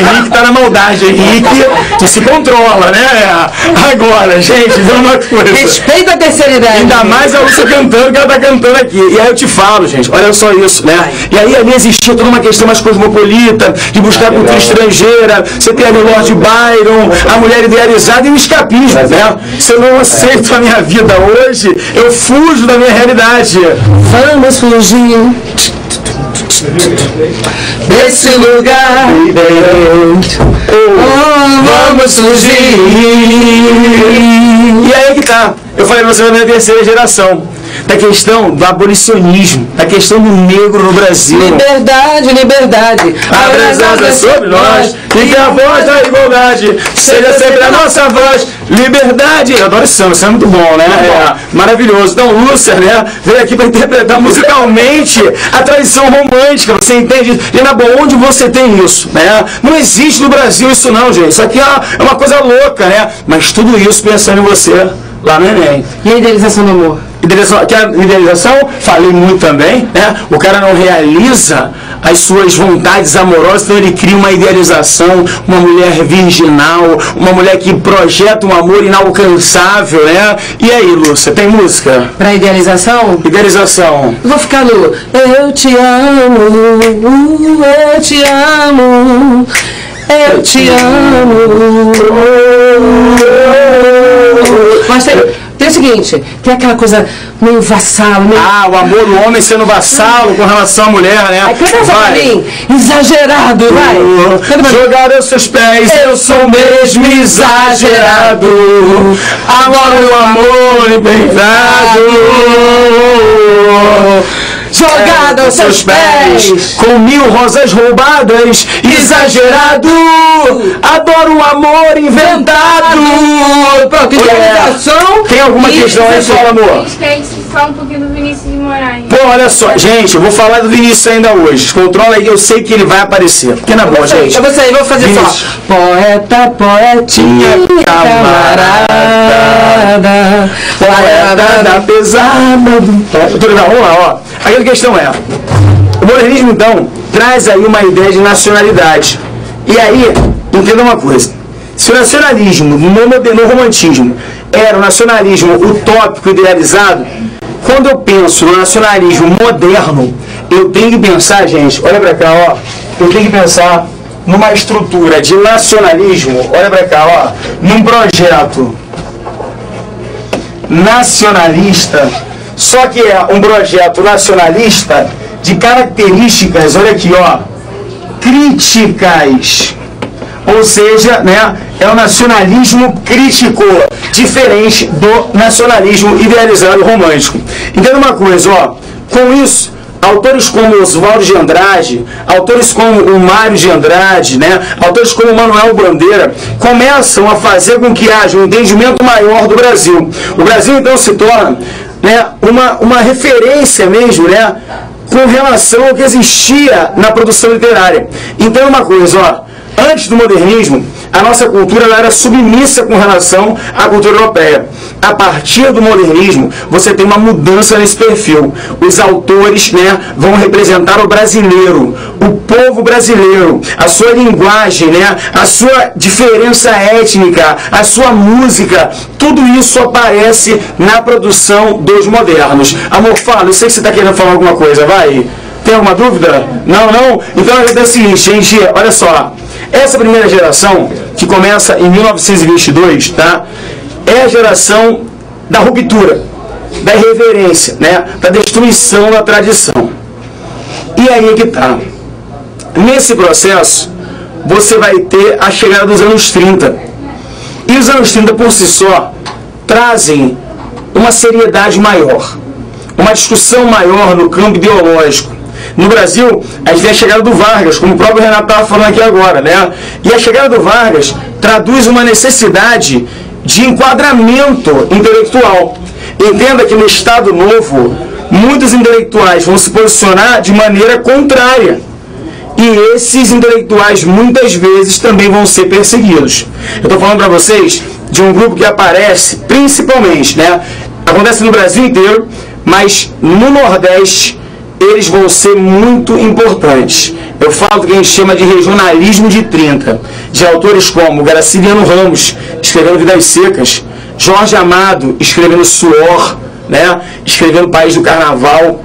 Henrique tá na maldade. Henrique, tu se controla, né? Agora, gente, vê uma coisa. Respeita a terceira idade. Ainda mais a Lúcia cantando que ela tá cantando aqui. E aí eu te falo, gente, olha só isso, né? E aí ali existia toda uma questão mais cosmopolita, de buscar cultura estrangeira. Você tem ali o Lord Byron, a mulher idealizada e o escapismo, né? Se eu não aceito a minha vida hoje, eu fujo da minha realidade. Vamos fugir desse lugar. Vamos fugir. E aí que tá. Eu falei pra você da minha terceira geração. da questão do abolicionismo, da questão do negro no Brasil. Liberdade, liberdade. Abre as asas sobre nós e que a voz da igualdade seja sempre a nossa voz. Liberdade. Eu adoro esse samba, isso é muito bom, né? É maravilhoso. Então, Lúcia, né, veio aqui para interpretar musicalmente a tradição romântica. Você entende? Lina Boa, onde você tem isso, né? Não existe no Brasil isso não, gente. Isso aqui é uma coisa louca, né? Mas tudo isso pensando em você lá no Enem. E a idealização do amor? Que a idealização, falei muito também, né? O cara não realiza as suas vontades amorosas, então ele cria uma idealização, uma mulher virginal, uma mulher que projeta um amor inalcançável, né? E aí, Lúcia, tem música? Pra idealização? Idealização. Eu vou ficar no eu te amo, eu te amo, eu te amo. Mas tem o seguinte, tem aquela coisa meio vassalo, meio... o amor do homem sendo vassalo com relação à mulher, né? Aí canta essa pra mim, exagerado, vai. Jogar aos seus pés, eu sou mesmo exagerado. Agora o amor inventado. Jogado aos seus pés, com 1000 rosas roubadas, exagerado. Adoro o amor inventado. Pronto, idealização. Tem alguma questão aí, fala, amor? Só um pouquinho do Vinícius de Moraes. Pô, olha só, gente, eu vou falar do Vinícius ainda hoje. Controla aí, eu sei que ele vai aparecer. Porque na boa, gente. Eu vou sair, vou fazer Vinícius. só. Poeta, poetinha, camarada. Poeta pesada do... Vamos lá, ó. A questão é, o modernismo, então, traz aí uma ideia de nacionalidade. E aí, entenda uma coisa. Se o nacionalismo, no romantismo, era o nacionalismo utópico, idealizado, quando eu penso no nacionalismo moderno, eu tenho que pensar, gente, olha pra cá, ó, eu tenho que pensar numa estrutura de nacionalismo, olha pra cá, ó, num projeto nacionalista, só que é um projeto nacionalista de características, olha aqui, ó, críticas. Ou seja, né, é o nacionalismo crítico, diferente do nacionalismo idealizado romântico. Entenda uma coisa, ó, com isso, autores como Oswaldo de Andrade, autores como o Mário de Andrade, né, autores como Manuel Bandeira, começam a fazer com que haja um entendimento maior do Brasil. O Brasil, então, se torna, né, uma referência mesmo, né, com relação ao que existia na produção literária. Então, uma coisa, ó, antes do modernismo, a nossa cultura ela era submissa com relação à cultura europeia. A partir do modernismo, você tem uma mudança nesse perfil. Os autores, né, vão representar o brasileiro, o povo brasileiro, a sua linguagem, né, a sua diferença étnica, a sua música, tudo isso aparece na produção dos modernos. Amor, fala, eu sei que você está querendo falar alguma coisa, vai. Tem alguma dúvida? Não, não? Então é o seguinte, gente, olha só. Essa primeira geração, que começa em 1922, tá? É a geração da ruptura, da irreverência, né? Da destruição da tradição. E aí que tá. Nesse processo, você vai ter a chegada dos anos 30. E os anos 30, por si só, trazem uma seriedade maior, uma discussão maior no campo ideológico. No Brasil, a gente tem a chegada do Vargas, como o próprio Renato estava falando aqui agora, né? E a chegada do Vargas traduz uma necessidade de enquadramento intelectual. Entenda que no Estado Novo, muitos intelectuais vão se posicionar de maneira contrária. E esses intelectuais, muitas vezes, também vão ser perseguidos. Eu estou falando para vocês de um grupo que aparece, principalmente, né? Acontece no Brasil inteiro, mas no Nordeste, eles vão ser muito importantes. Eu falo do que a gente chama de regionalismo de 30, de autores como Graciliano Ramos, escrevendo Vidas Secas, Jorge Amado, escrevendo Suor, né? Escrevendo País do Carnaval,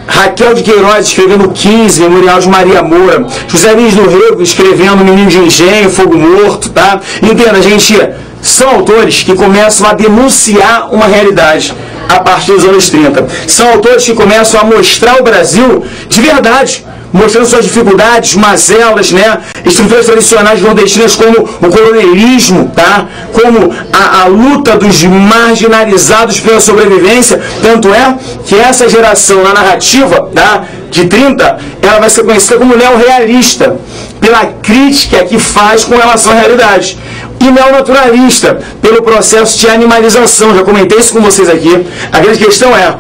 Raquel de Queiroz, escrevendo 15, Memorial de Maria Moura, José Luiz do Rego, escrevendo Menino de Engenho, Fogo Morto, tá? Entenda, gente, são autores que começam a denunciar uma realidade a partir dos anos 30. São autores que começam a mostrar o Brasil de verdade, mostrando suas dificuldades, mazelas, né? Estruturas tradicionais nordestinas como o coronelismo, tá? Como a luta dos marginalizados pela sobrevivência. Tanto é que essa geração na narrativa, tá? De 30, ela vai ser conhecida como neorrealista, pela crítica que faz com relação à realidade. E neonaturalista, pelo processo de animalização. Já comentei isso com vocês aqui. A grande questão é,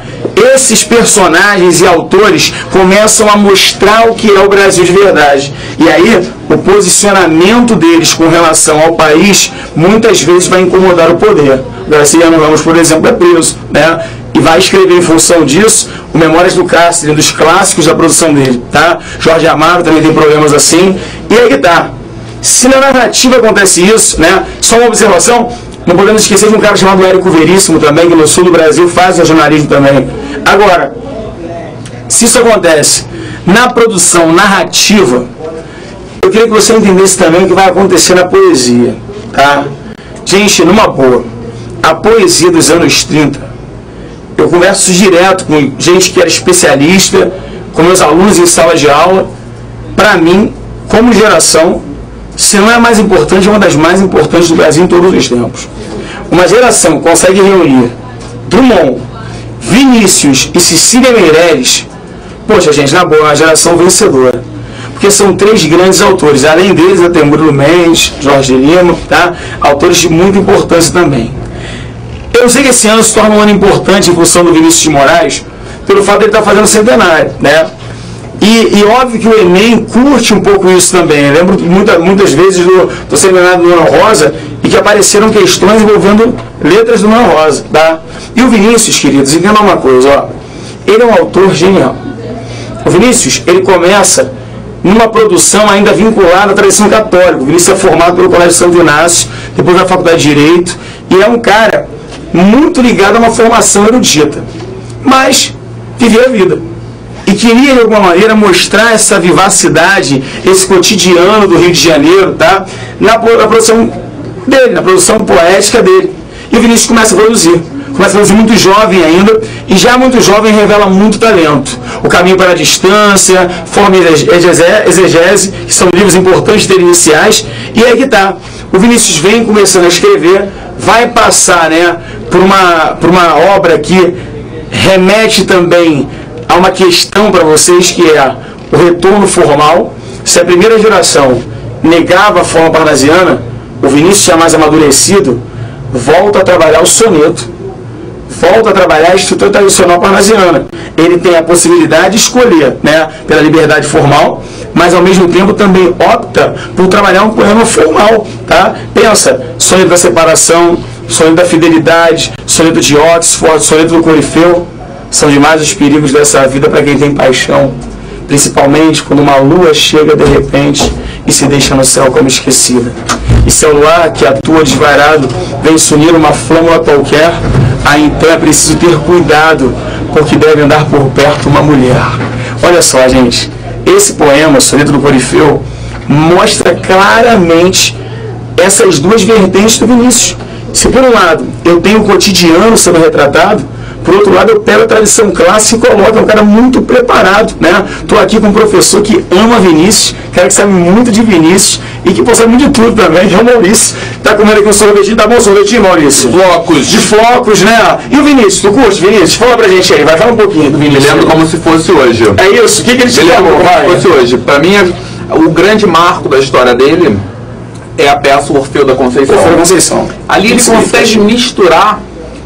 esses personagens e autores começam a mostrar o que é o Brasil de verdade. E aí, o posicionamento deles com relação ao país, muitas vezes vai incomodar o poder. O Graciliano Ramos, por exemplo, é preso, né? E vai escrever em função disso o Memórias do Cárcere, dos clássicos da produção dele, tá? Jorge Amado também tem problemas assim. E aí que tá. Se na narrativa acontece isso, né? Só uma observação, não podemos esquecer de um cara chamado Érico Veríssimo também, que no sul do Brasil faz jornalismo também. Agora, se isso acontece na produção narrativa, eu queria que você entendesse também o que vai acontecer na poesia, tá? Gente, numa boa, a poesia dos anos 30, eu converso direto com gente que era especialista, com meus alunos em sala de aula. Para mim, como geração, se não é a mais importante, é uma das mais importantes do Brasil em todos os tempos. Uma geração que consegue reunir Drummond, Vinícius e Cecília Meirelles, poxa, gente, na boa, é uma geração vencedora. Porque são 3 grandes autores. Além deles, tem Murilo Mendes, Jorge Lima, tá? Autores de muita importância também. Eu sei que esse ano se torna um ano importante em função do Vinícius de Moraes, pelo fato de ele estar fazendo centenário, né? E óbvio que o Enem curte um pouco isso também. Eu lembro muitas vezes do seminário do Mano Rosa e que apareceram questões envolvendo letras do Mano Rosa, tá? E o Vinícius, queridos, entendam uma coisa, ó. Ele é um autor genial. O Vinícius, ele começa numa produção ainda vinculada à tradição católica. O Vinícius é formado pelo Colégio Santo Inácio, depois da Faculdade de Direito, e é um cara muito ligado a uma formação erudita. Mas vivia a vida. E queria, de alguma maneira, mostrar essa vivacidade, esse cotidiano do Rio de Janeiro, tá? Na produção dele, na produção poética dele. E o Vinícius começa a produzir muito jovem ainda, e já muito jovem revela muito talento. O Caminho para a Distância, Forma e Exegese, que são livros importantes dele iniciais, e aí que tá. O Vinícius vem começando a escrever, vai passar, né, por uma obra que remete também a uma questão para vocês, que é o retorno formal. Se a primeira geração negava a forma parnasiana, o Vinícius, já mais amadurecido, volta a trabalhar o soneto, volta a trabalhar a estrutura tradicional parnasiana. Ele tem a possibilidade de escolher, né, pela liberdade formal, mas ao mesmo tempo também opta por trabalhar um poema formal, tá? Pensa, soneto da separação, soneto da fidelidade, soneto de Oxford, soneto do Corifeu. São demais os perigos dessa vida para quem tem paixão, principalmente quando uma lua chega de repente e se deixa no céu como esquecida. E se o luar que atua desvairado vem se unir uma flâmula qualquer, aí então é preciso ter cuidado, porque deve andar por perto uma mulher. Olha só, gente, esse poema, Soneto do Corifeu, mostra claramente essas duas vertentes do Vinícius. Se por um lado eu tenho o cotidiano sendo retratado, por outro lado, eu pego a tradição clássica e coloco, é um cara muito preparado, né? Estou aqui com um professor que ama Vinícius, cara que sabe muito de Vinícius e que sabe muito de tudo também, que é o Maurício. Tá comendo aqui um sorvetinho, tá bom sorvetinho, Maurício? Flocos. De flocos, né? E o Vinícius, tu curte, Vinícius? Fala pra gente aí, vai falar um pouquinho do Vinícius. Me lembro como se fosse hoje. É isso, o que ele te falou? Como se fosse hoje. Pra mim, o grande marco da história dele é a peça Orfeu da Conceição. Orfeu da Conceição. Ali ele consegue misturar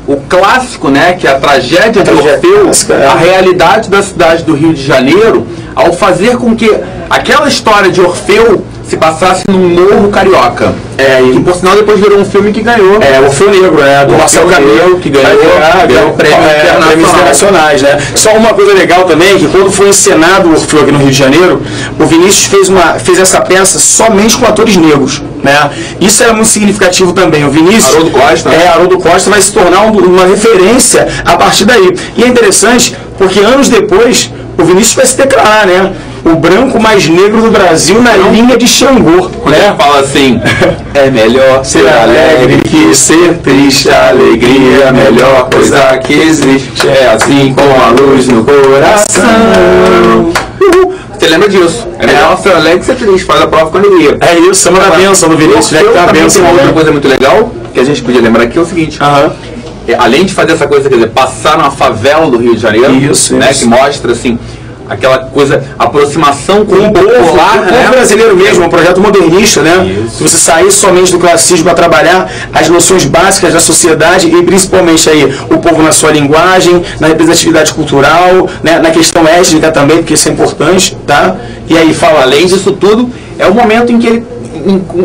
o clássico, né, que é a tragédia de Orfeu, a realidade da cidade do Rio de Janeiro, ao fazer com que aquela história de Orfeu se passasse num morro carioca. E por sinal depois virou um filme que ganhou. Orfeu Negro, do Marcelo Camelo, que ganhou prêmios internacionais, né? Só uma coisa legal também, que quando foi encenado o Orfeu aqui no Rio de Janeiro, o Vinícius fez essa peça somente com atores negros, né? Isso era muito significativo também. O Vinícius, Haroldo Costa, Haroldo Costa vai se tornar uma referência a partir daí. E é interessante, porque anos depois, o Vinícius vai se declarar, né, o branco mais negro do Brasil na linha de Xangô, né? Fala assim, é melhor ser alegre que ser triste, a alegria é a melhor coisa que existe, é assim com a luz no coração. Você lembra disso? É melhor ser alegre que ser triste, faz a prova com alegria. É isso, semana da bênção do Vinícius, né? Eu também tenho uma outra coisa muito legal, que a gente podia lembrar aqui, é o seguinte. Além de fazer essa coisa, quer dizer, passar numa favela do Rio de Janeiro, né? Que mostra, assim, aquela coisa, aproximação com o povo popular, né? Brasileiro mesmo, um projeto modernista, né? Se você sair somente do classismo para trabalhar as noções básicas da sociedade e principalmente aí o povo na sua linguagem, na representatividade cultural, né? Na questão étnica também, porque isso é importante, tá? E aí fala, além disso tudo, é o momento em que ele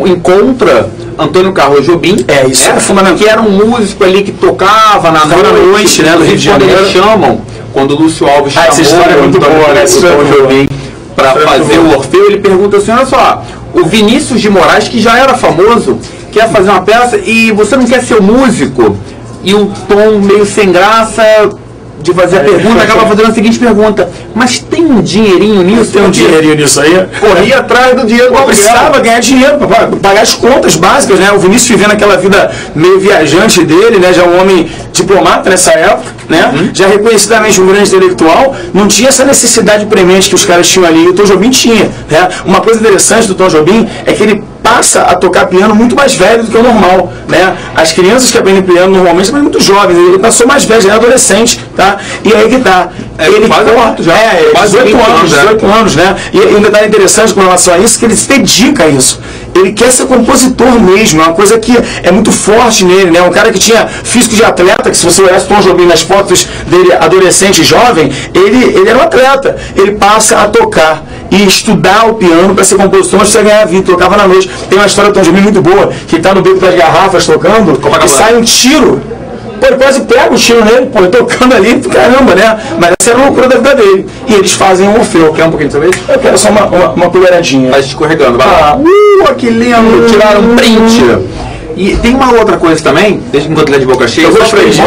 encontra Antônio Carlos Jobim, isso é fundamental, que era um músico ali que tocava na noite, né, do Rio de Janeiro. Eles chamam, quando o Lúcio Alves chamou essa história é muito boa, né? o Jobim para fazer o Orfeu, ele pergunta assim, olha só, o Vinícius de Moraes, que já era famoso, quer fazer uma peça e você não quer ser o músico? E o tom meio sem graça de fazer a pergunta, acaba fazendo a seguinte pergunta, mas tem um dinheirinho nisso? Tem um dinheirinho nisso aí? Corria atrás do dinheiro. Precisava ganhar dinheiro para pagar as contas básicas, né? O Vinícius vivendo aquela vida meio viajante dele, né? Já um homem diplomata nessa época, né? Já reconhecidamente um grande intelectual, não tinha essa necessidade premente que os caras tinham ali, e o Tom Jobim tinha, né? Uma coisa interessante do Tom Jobim é que ele passa a tocar piano muito mais velho do que o normal, né? As crianças que aprendem piano normalmente são muito jovens, ele passou mais velho, já é adolescente, tá? E aí que tá. Ele quase 18 anos, né? E um detalhe interessante com relação a isso, que ele se dedica a isso. Ele quer ser compositor mesmo, é uma coisa que é muito forte nele, né? Um cara que tinha físico de atleta, que se você olhasse Tom Jobim nas fotos dele, adolescente e jovem, ele era um atleta. Ele passa a tocar e estudar o piano para ser compositor, mas precisa ganhar a vida, tocava na noite. Tem uma história do Tom Jobim muito boa, que tá no beco das garrafas tocando, e sai um tiro. Pô, ele quase pega o tiro nele, pô, tocando ali, caramba, né? Mas essa era a loucura da vida dele. E eles fazem um Orfeu. Quer um pouquinho de cerveja? Eu quero só uma colheradinha. Tá escorregando, vai lá. Que lindo! Tiraram um print. E tem uma outra coisa também, deixa enquanto ele é de boca cheia. Eu gostei disso.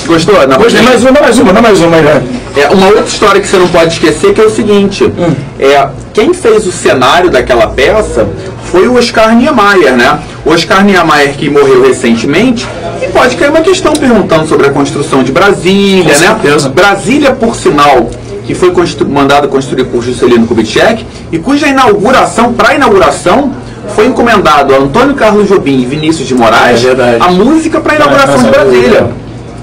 Gostou? Não, gostei. Dá mais uma. Uma outra história que você não pode esquecer, que é o seguinte. Quem fez o cenário daquela peça foi o Oscar Niemeyer, né? O Oscar Niemeyer, que morreu recentemente, e pode cair uma questão perguntando sobre a construção de Brasília, né? Brasília, por sinal, que foi mandado construir por Juscelino Kubitschek, e cuja inauguração, para a inauguração, foi encomendado a Antônio Carlos Jobim e Vinícius de Moraes a música para a inauguração de Brasília,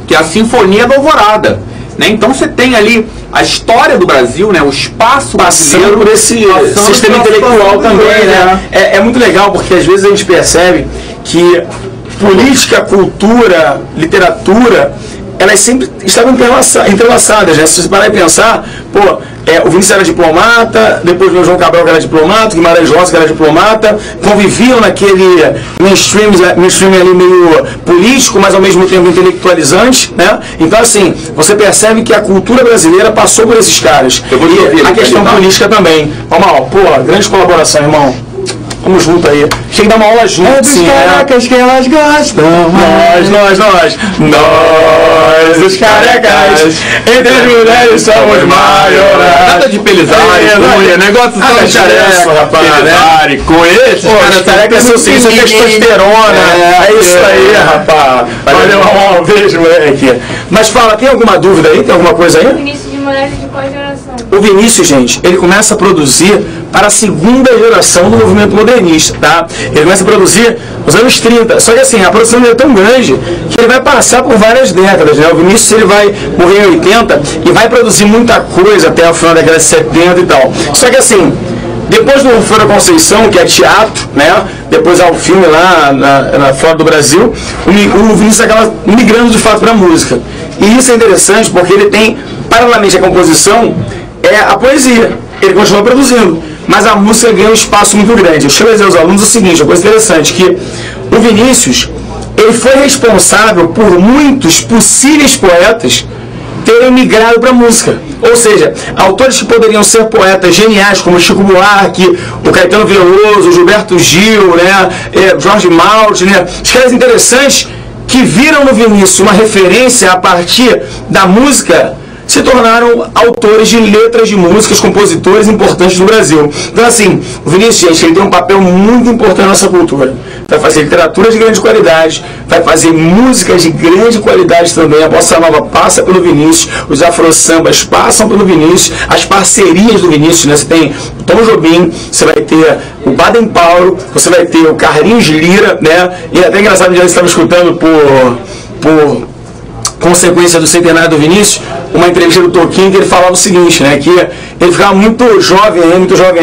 que é a Sinfonia da Alvorada. Né? Então você tem ali a história do Brasil, né? O espaço passando por esse sistema intelectual também, né? É muito legal, porque às vezes a gente percebe que política, cultura, literatura, elas sempre estavam entrelaçadas, né? Se você parar e pensar, pô, o Vinícius era diplomata, depois veio o João Cabral, que era diplomata, Guimarães Rosa, que era diplomata, conviviam naquele mainstream ali meio político, mas ao mesmo tempo intelectualizante, né? Então, assim, você percebe que a cultura brasileira passou por esses caras. E a questão política também. Vamos lá, pô, grande colaboração, irmão. Vamos junto aí. Chega que dar uma aula junto. É dos carecas que elas gostam. Nós, os carecas, entre as mulheres somos maiorais. Nada de pelizar, negócio só de careca, rapaz, né? Com esses, os carecas são sim, isso é testosterona. É isso aí, rapaz. Valeu, um beijo, moleque. Mas fala, tem alguma dúvida aí? Tem alguma coisa aí? Vinícius de Moraes de qual geração? O Vinícius, gente, ele começa a produzir para a segunda geração do movimento modernista, tá? Ele começa a produzir nos anos 30, só que assim, a produção dele é tão grande que ele vai passar por várias décadas, né? O Vinícius, ele vai morrer em 80 e vai produzir muita coisa até o final da década de 70 e tal. Só que assim, depois do Orfeu da Conceição, que é teatro, né? Depois há o filme lá fora do Brasil, o Vinícius acaba migrando de fato para a música. E isso é interessante porque ele tem, paralelamente à composição, a poesia. Ele continua produzindo, mas a música ganha um espaço muito grande. Eu chego a dizer aos alunos o seguinte, uma coisa interessante, que o Vinícius, ele foi responsável por muitos possíveis poetas terem migrado para a música. Ou seja, autores que poderiam ser poetas geniais, como Chico Buarque, o Caetano Veloso, o Gilberto Gil, né, Jorge Malte, né, os caras interessantes que viram no Vinícius uma referência a partir da música, se tornaram autores de letras de músicas, compositores importantes do Brasil. Então, assim, o Vinícius, gente, ele tem um papel muito importante na nossa cultura. vai fazer literatura de grande qualidade, vai fazer músicas de grande qualidade também. A bossa nova passa pelo Vinícius, os afro-sambas passam pelo Vinícius, as parcerias do Vinícius, né? Você tem o Tom Jobim, você vai ter o Baden Powell, você vai ter o Carlinhos Lira, né? E até engraçado, já estava escutando por consequência do centenário do Vinícius, uma entrevista do Toquinho, que ele falava o seguinte, né, que ele ficava muito jovem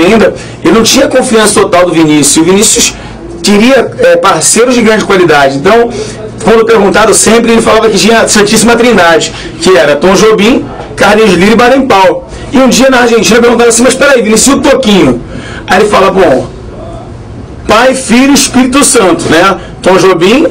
ainda, ele não tinha confiança total do Vinícius, e o Vinícius queria parceiros de grande qualidade. Então, quando perguntado sempre, ele falava que tinha a Santíssima Trindade, que era Tom Jobim, Carlinhos Lira e Baden Powell. E um dia na Argentina perguntaram assim, mas peraí, Vinícius, e o Toquinho? Aí ele fala, bom, Pai, Filho e Espírito Santo, né, Tom Jobim,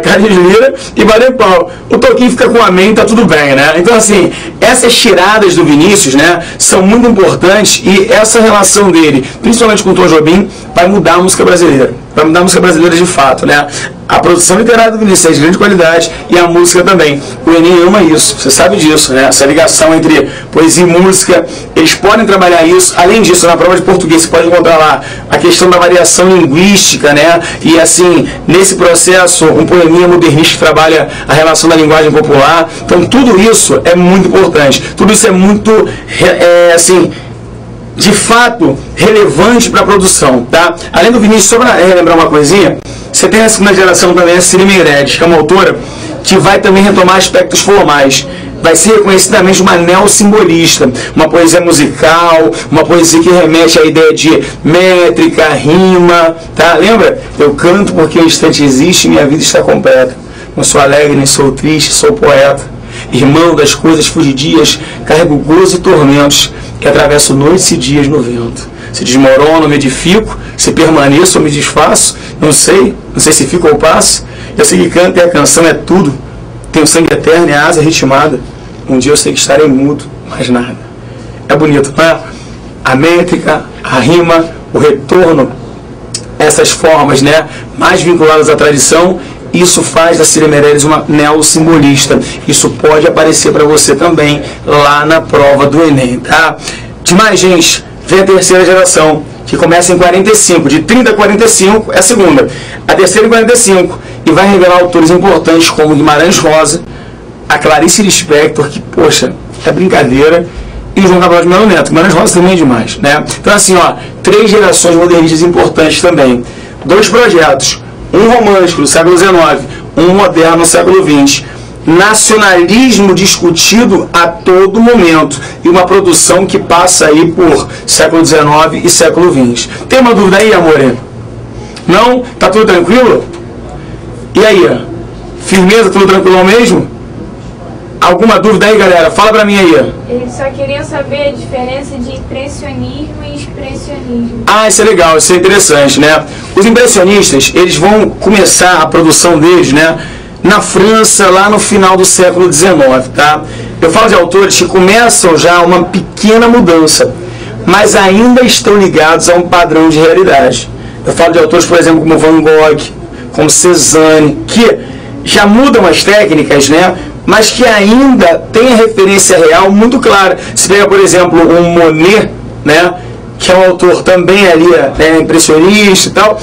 Carlinhos Lira e Baden Powell. O Toquinho fica com amém, tá tudo bem, né? Então, assim, essas tiradas do Vinícius, né, são muito importantes, e essa relação dele, principalmente com o Tom Jobim, vai mudar a música brasileira. Vai mudar a música brasileira de fato, né? A produção literária do Vinícius é de grande qualidade e a música também. O Enem ama isso, você sabe disso, né? Essa ligação entre poesia e música, eles podem trabalhar isso. Além disso, na prova de português, você pode encontrar lá a questão da variação linguística, né? E assim, nesse processo, um poeminha modernista que trabalha a relação da linguagem popular. Então, tudo isso é muito importante. Tudo isso é muito, assim, de fato, relevante para a produção, tá? Além do Vinícius, só para relembrar uma coisinha, você tem a segunda geração também, a Cine Meirelles, que é uma autora que vai também retomar aspectos formais. Vai ser reconhecidamente uma neossimbolista, uma poesia musical, uma poesia que remete à ideia de métrica, rima, tá? Lembra? Eu canto porque o instante existe e minha vida está completa. Não sou alegre, nem sou triste, sou poeta. Irmão das coisas fugidias, carrego gozo e tormentos, que atravesso noites e dias no vento. Se desmorono, me edifico, se permaneço ou me desfaço, não sei se fico ou passo. Eu sei que canto e a canção é tudo. Tenho sangue eterno e a asa ritmada. Um dia eu sei que estarei mudo, mas nada. É bonito, não é? A métrica, a rima, o retorno, essas formas, né, mais vinculadas à tradição, isso faz da Cine Meirelles uma neossimbolista. Isso pode aparecer para você também lá na prova do Enem, tá? Demais, gente, vem a terceira geração, que começa em 45, de 30 a 45 é a segunda. A terceira em 45, e vai revelar autores importantes como Guimarães Rosa, a Clarice Lispector, que, poxa, é brincadeira, e o João Cabral de Melo Neto. Guimarães Rosa também é demais, né? Então, assim, ó, 3 gerações modernistas importantes também. 2 projetos, um romântico do século XIX, um moderno no século XX. Nacionalismo discutido a todo momento e uma produção que passa aí por século XIX e século XX. Tem uma dúvida aí, amore? Não? Tá tudo tranquilo? E aí? Firmeza, tudo tranquilo mesmo? Alguma dúvida aí, galera? Fala pra mim aí. Ele só queria saber a diferença de impressionismo e expressionismo. Ah, isso é legal, isso é interessante, né? Os impressionistas, eles vão começar a produção deles, né, na França, lá no final do século XIX, tá? Eu falo de autores que começam já uma pequena mudança, mas ainda estão ligados a um padrão de realidade. Eu falo de autores, por exemplo, como Van Gogh, como Cézanne, que já mudam as técnicas, né, mas que ainda tem a referência real muito clara. Se pega, por exemplo, um Monet, né, que é um autor também ali, né, impressionista e tal,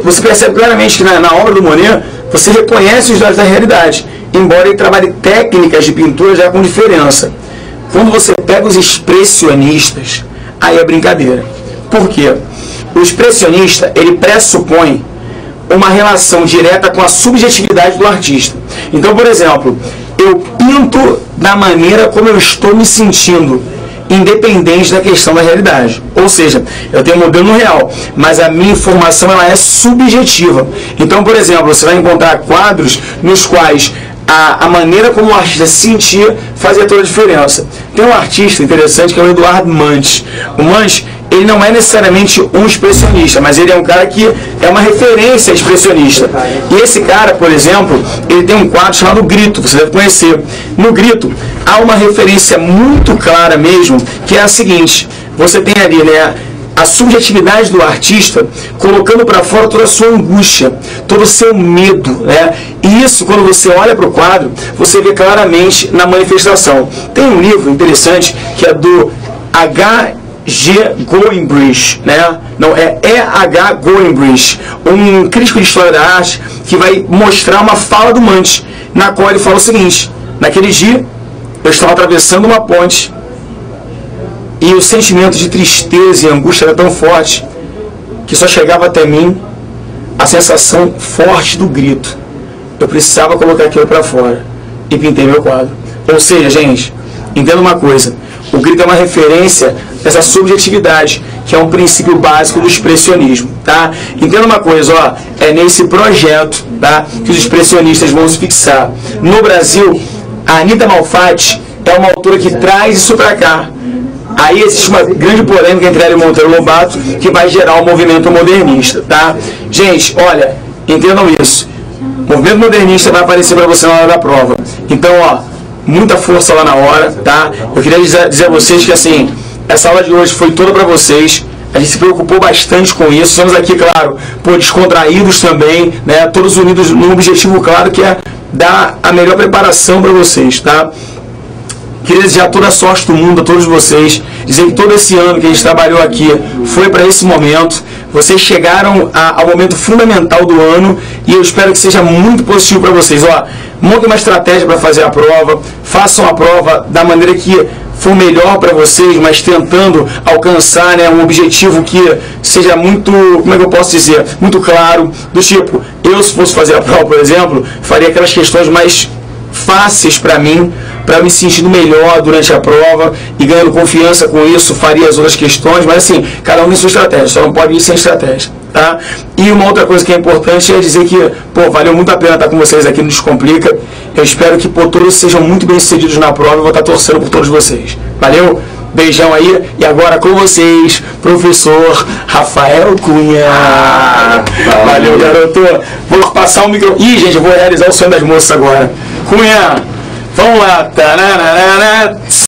você percebe claramente que na obra do Monet, você reconhece os dados da realidade, embora ele trabalhe técnicas de pintura já com diferença. Quando você pega os expressionistas, aí é brincadeira. Por quê? O expressionista, ele pressupõe uma relação direta com a subjetividade do artista. Então, por exemplo, eu pinto da maneira como eu estou me sentindo, independente da questão da realidade. Ou seja, eu tenho um modelo real, mas a minha informação ela é subjetiva. Então, por exemplo, você vai encontrar quadros nos quais a maneira como o artista se sentia fazia toda a diferença. Tem um artista interessante que é o Eduardo Mantes. O Mantes, ele não é necessariamente um expressionista, mas ele é um cara que é uma referência expressionista. E esse cara, por exemplo, ele tem um quadro chamado Grito, você deve conhecer. No Grito, há uma referência muito clara mesmo, que é a seguinte: você tem ali, né, a subjetividade do artista colocando para fora toda a sua angústia, todo o seu medo, né? E isso, quando você olha para o quadro, você vê claramente na manifestação. Tem um livro interessante que é do G. Goinbridge, né? Não, é E.H. Goinbridge, um crítico de história da arte que vai mostrar uma fala do Mantes, na qual ele fala o seguinte: naquele dia eu estava atravessando uma ponte e o sentimento de tristeza e angústia era tão forte que só chegava até mim a sensação forte do grito. Eu precisava colocar aquilo para fora e pintei meu quadro. Ou seja, gente, entenda uma coisa: o grito é uma referência dessa subjetividade, que é um princípio básico do expressionismo, tá? Entenda uma coisa, ó, é nesse projeto, tá, que os expressionistas vão se fixar. No Brasil, a Anita Malfatti é uma autora que traz isso para cá. Aí existe uma grande polêmica entre ela e Monteiro Lobato, que vai gerar um movimento modernista, tá? Gente, olha, entendam isso. O movimento modernista vai aparecer para você na hora da prova. Então, ó, muita força lá na hora, tá? Eu queria dizer a vocês que, assim, essa aula de hoje foi toda para vocês. A gente se preocupou bastante com isso. Estamos aqui, claro, descontraídos também, né? Todos unidos num objetivo claro, que é dar a melhor preparação para vocês, tá? Queria desejar toda a sorte do mundo a todos vocês, dizer que todo esse ano que a gente trabalhou aqui foi para esse momento. Vocês chegaram ao momento fundamental do ano e eu espero que seja muito positivo para vocês. Ó, montem uma estratégia para fazer a prova, façam a prova da maneira que for melhor para vocês, mas tentando alcançar, né, um objetivo que seja muito, como é que eu posso dizer, muito claro, do tipo, eu se fosse fazer a prova, por exemplo, faria aquelas questões mais fáceis para mim, para me sentindo melhor durante a prova e ganhando confiança com isso, faria as outras questões, mas assim, cada um tem sua estratégia, só não pode ir sem estratégia, tá? E uma outra coisa que é importante é dizer que, pô, valeu muito a pena estar com vocês aqui no Descomplica. Eu espero que, pô, todos sejam muito bem sucedidos na prova e vou estar torcendo por todos vocês. Valeu? Beijão aí. E agora com vocês, professor Rafael Cunha. Valeu, garoto. Vou passar o microfone. Ih, gente, eu vou realizar o sonho das moças agora. Cunha, vamos lá. Tararara.